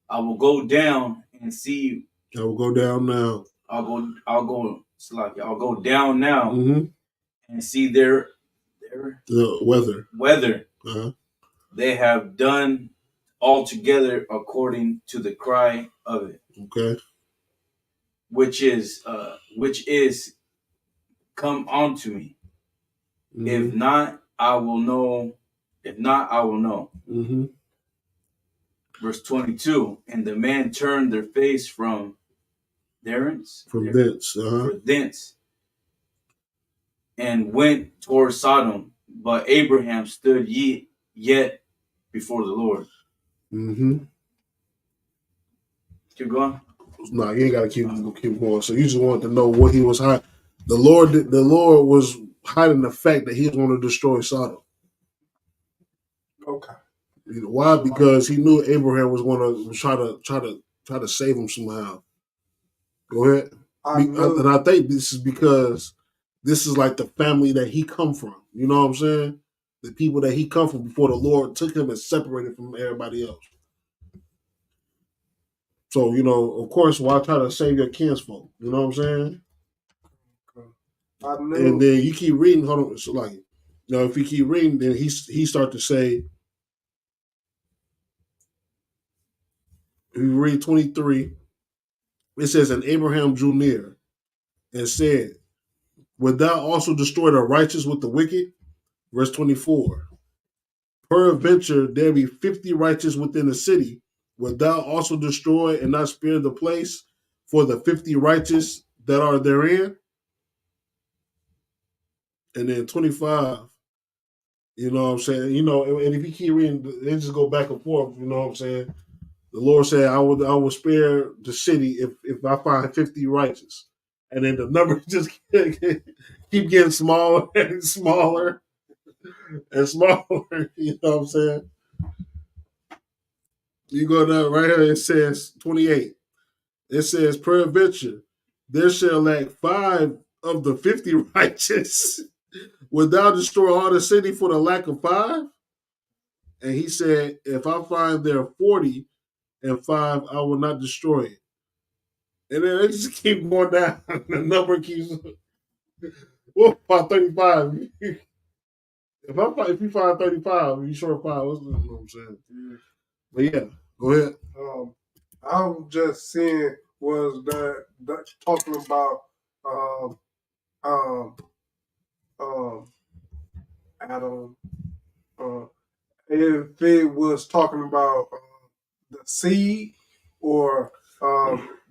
P: I will go down and see.
N: I will go down now.
P: I'll go down now and see their weather.
N: Uh-huh.
P: They have done altogether according to the cry of it.
N: Okay.
P: Which is come unto me.
N: Mm-hmm.
P: If not, I will know.
N: Mm-hmm.
P: Verse 22, and the man turned their face from thence, and went toward Sodom, but Abraham stood yet before the Lord.
N: Mm-hmm.
P: Keep going.
N: No, you ain't got to keep going. So you just wanted to know what he was hiding. The Lord was hiding the fact that he was going to destroy Sodom.
M: Okay.
N: You know why? Because he knew Abraham was going to try to save him somehow. Go ahead. And I think this is because this is like the family that he come from. You know what I'm saying? The people that he come from before the Lord took him and separated from everybody else. So, you know, of course, why try to save your kinsfolk? You know what I'm saying? And then you keep reading. Hold on. So, like, you know, if you keep reading, then he start to say, if you read 23, it says, and Abraham drew near and said, would thou also destroy the righteous with the wicked? Verse 24. Peradventure there be 50 righteous within the city. Wilt thou also destroy and not spare the place for the 50 righteous that are therein? And then 25, you know what I'm saying? You know, and if you keep reading, they just go back and forth, you know what I'm saying? The Lord said, I will spare the city if I find 50 righteous. And then the number just keep getting smaller and smaller and smaller, you know what I'm saying? You go down right here, it says 28. It says, peradventure, there shall lack 5 of the 50 righteous. Wilt thou destroy all the city for the lack of 5? And he said, if I find there 40 and 5, I will not destroy it. And then they just keep going down. The number keeps. What about 35? If you find 35, you sure 5? What's what I'm saying? But yeah, go ahead.
M: I'm just seeing was that talking about Adam. If it was talking about the seed or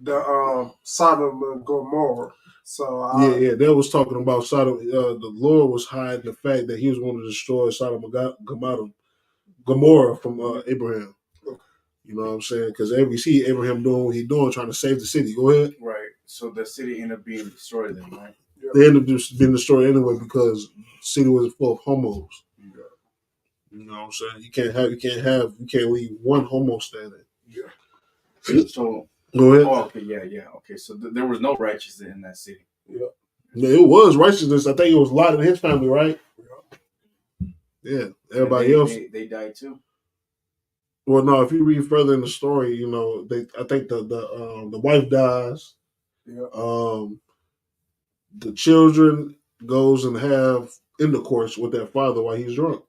M: the Sodom and Gomorrah. So
N: yeah, that was talking about Sodom. The Lord was hiding the fact that he was going to destroy Sodom and Gomorrah from Abraham. You know what I'm saying? Because we see Abraham doing what he's doing, trying to save the city. Go ahead.
P: Right. So the city ended up being destroyed then, right?
N: They ended up being destroyed anyway because the city was full of homos.
M: Yeah.
N: You know what I'm saying? You can't leave one homo standing.
P: Yeah. So
N: go ahead.
P: Oh, okay, yeah. Okay, so there was no righteousness in that city.
M: Yeah.
N: It was righteousness. I think it was Lot and his family, right? Yeah. Everybody else.
P: They died too.
N: Well, no. If you read further in the story, you know, I think the wife dies.
M: Yeah.
N: The children goes and have intercourse with their father while he's drunk.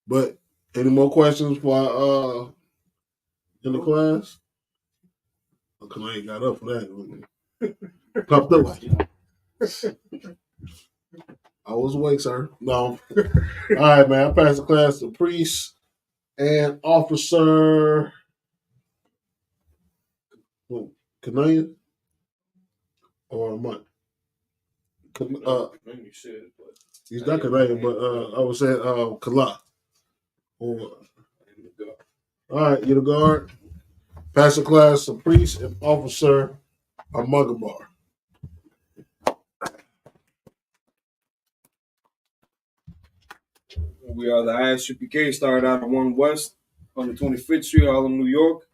N: But any more questions for in the class? Because I ain't got up for that. Popped up like I was awake, sir. No. All right, man. I passed the class to priest and officer Canadian or Mike. He's not Canadian, but I would say Kala. All right, you the guard. Pass the class to priest and officer Amagabar.
G: We are the Isupk, started out at 1 West on the 25th Street, Harlem, New York.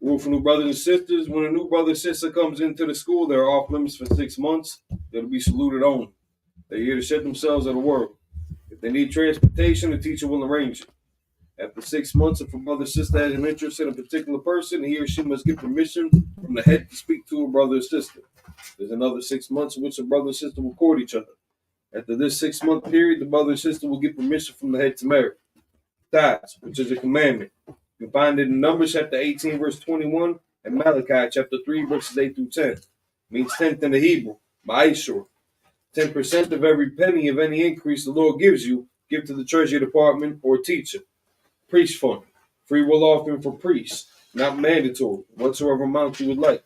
G: Rule for new brothers and sisters. When a new brother or sister comes into the school, they're off limits for 6 months. They'll be saluted only. They're here to set themselves of the world. If they need transportation, the teacher will arrange it. After 6 months, if a brother or sister has an interest in a particular person, he or she must get permission from the head to speak to a brother or sister. There's another 6 months in which a brother or sister will court each other. After this 6-month period, the brother or sister will get permission from the head to marry. Tithes, which is a commandment. You can find it in Numbers chapter 18, verse 21, and Malachi chapter 3, verses 8 through 10. It means tenth in the Hebrew, ma'ashur. 10% of every penny of any increase the Lord gives you, give to the treasury department or teacher. Priest fund, free will offering for priests, not mandatory, whatsoever amount you would like.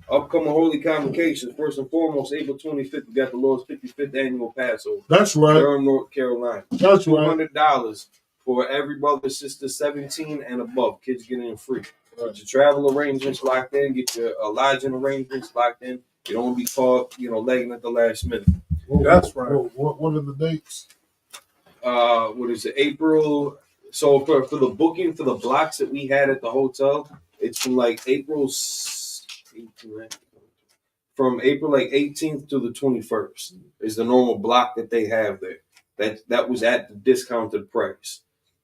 G: Upcoming holy convocations, first and foremost, April 25th, we got the Lord's 55th annual Passover.
N: That's right.
G: Durham, North Carolina.
N: That's right.
G: $200 for every brother, sister, 17 and above. Kids get in free. Get your travel arrangements locked in. Get your lodging arrangements locked in. You don't want to be caught, legging at the last minute.
N: That's right. What are the dates?
G: What is it? April. So for the booking for the blocks that we had at the hotel, it's from like April 18th to the 21st is the normal block that they have there. That was at the discounted price.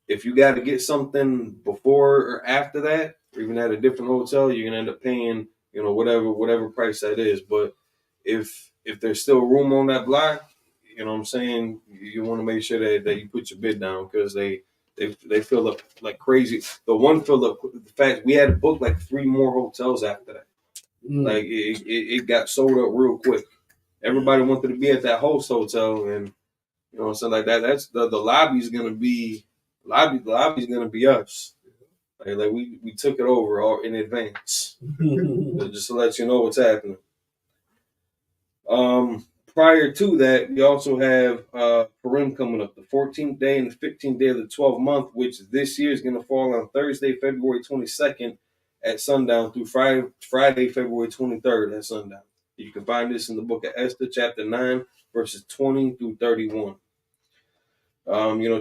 G: If you got to get something before or after that, or even at a different hotel, you're gonna end up paying, whatever price that is. But if there's still room on that block, you know what I'm saying, you want to make sure that you put your bid down because they fill up like crazy. The one filled up. The fact we had to book like 3 more hotels after that. Like it got sold up real quick. Everybody wanted to be at that host hotel, and so like that. That's the lobby's gonna be the lobby's gonna be us. Like we took it over all in advance, just to let you know what's happening. Prior to that, we also have Purim coming up, the 14th day and the 15th day of the 12th month, which this year is going to fall on Thursday, February 22nd at sundown through Friday, February 23rd at sundown. You can find this in the book of Esther, chapter 9, verses 20 through 31.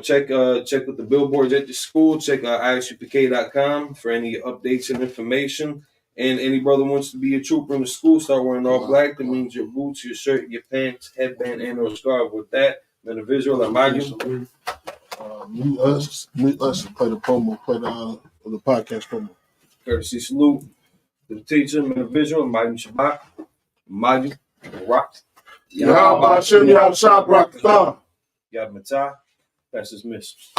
G: Check with the billboards at your school. Check isupk.com for any updates and information. And any brother wants to be a trooper in the school, start wearing all black. That means your boots, your shirt, your pants, headband, and or scarf. With that, man, a visual, imagine.
N: Meet us and play the promo, play the podcast promo.
G: Courtesy salute to the teacher, man, a visual, imagine Shabbat, imagine rock.
N: Yah Bashim Yah Shab Rock.
G: Yad Matah, that's his miss.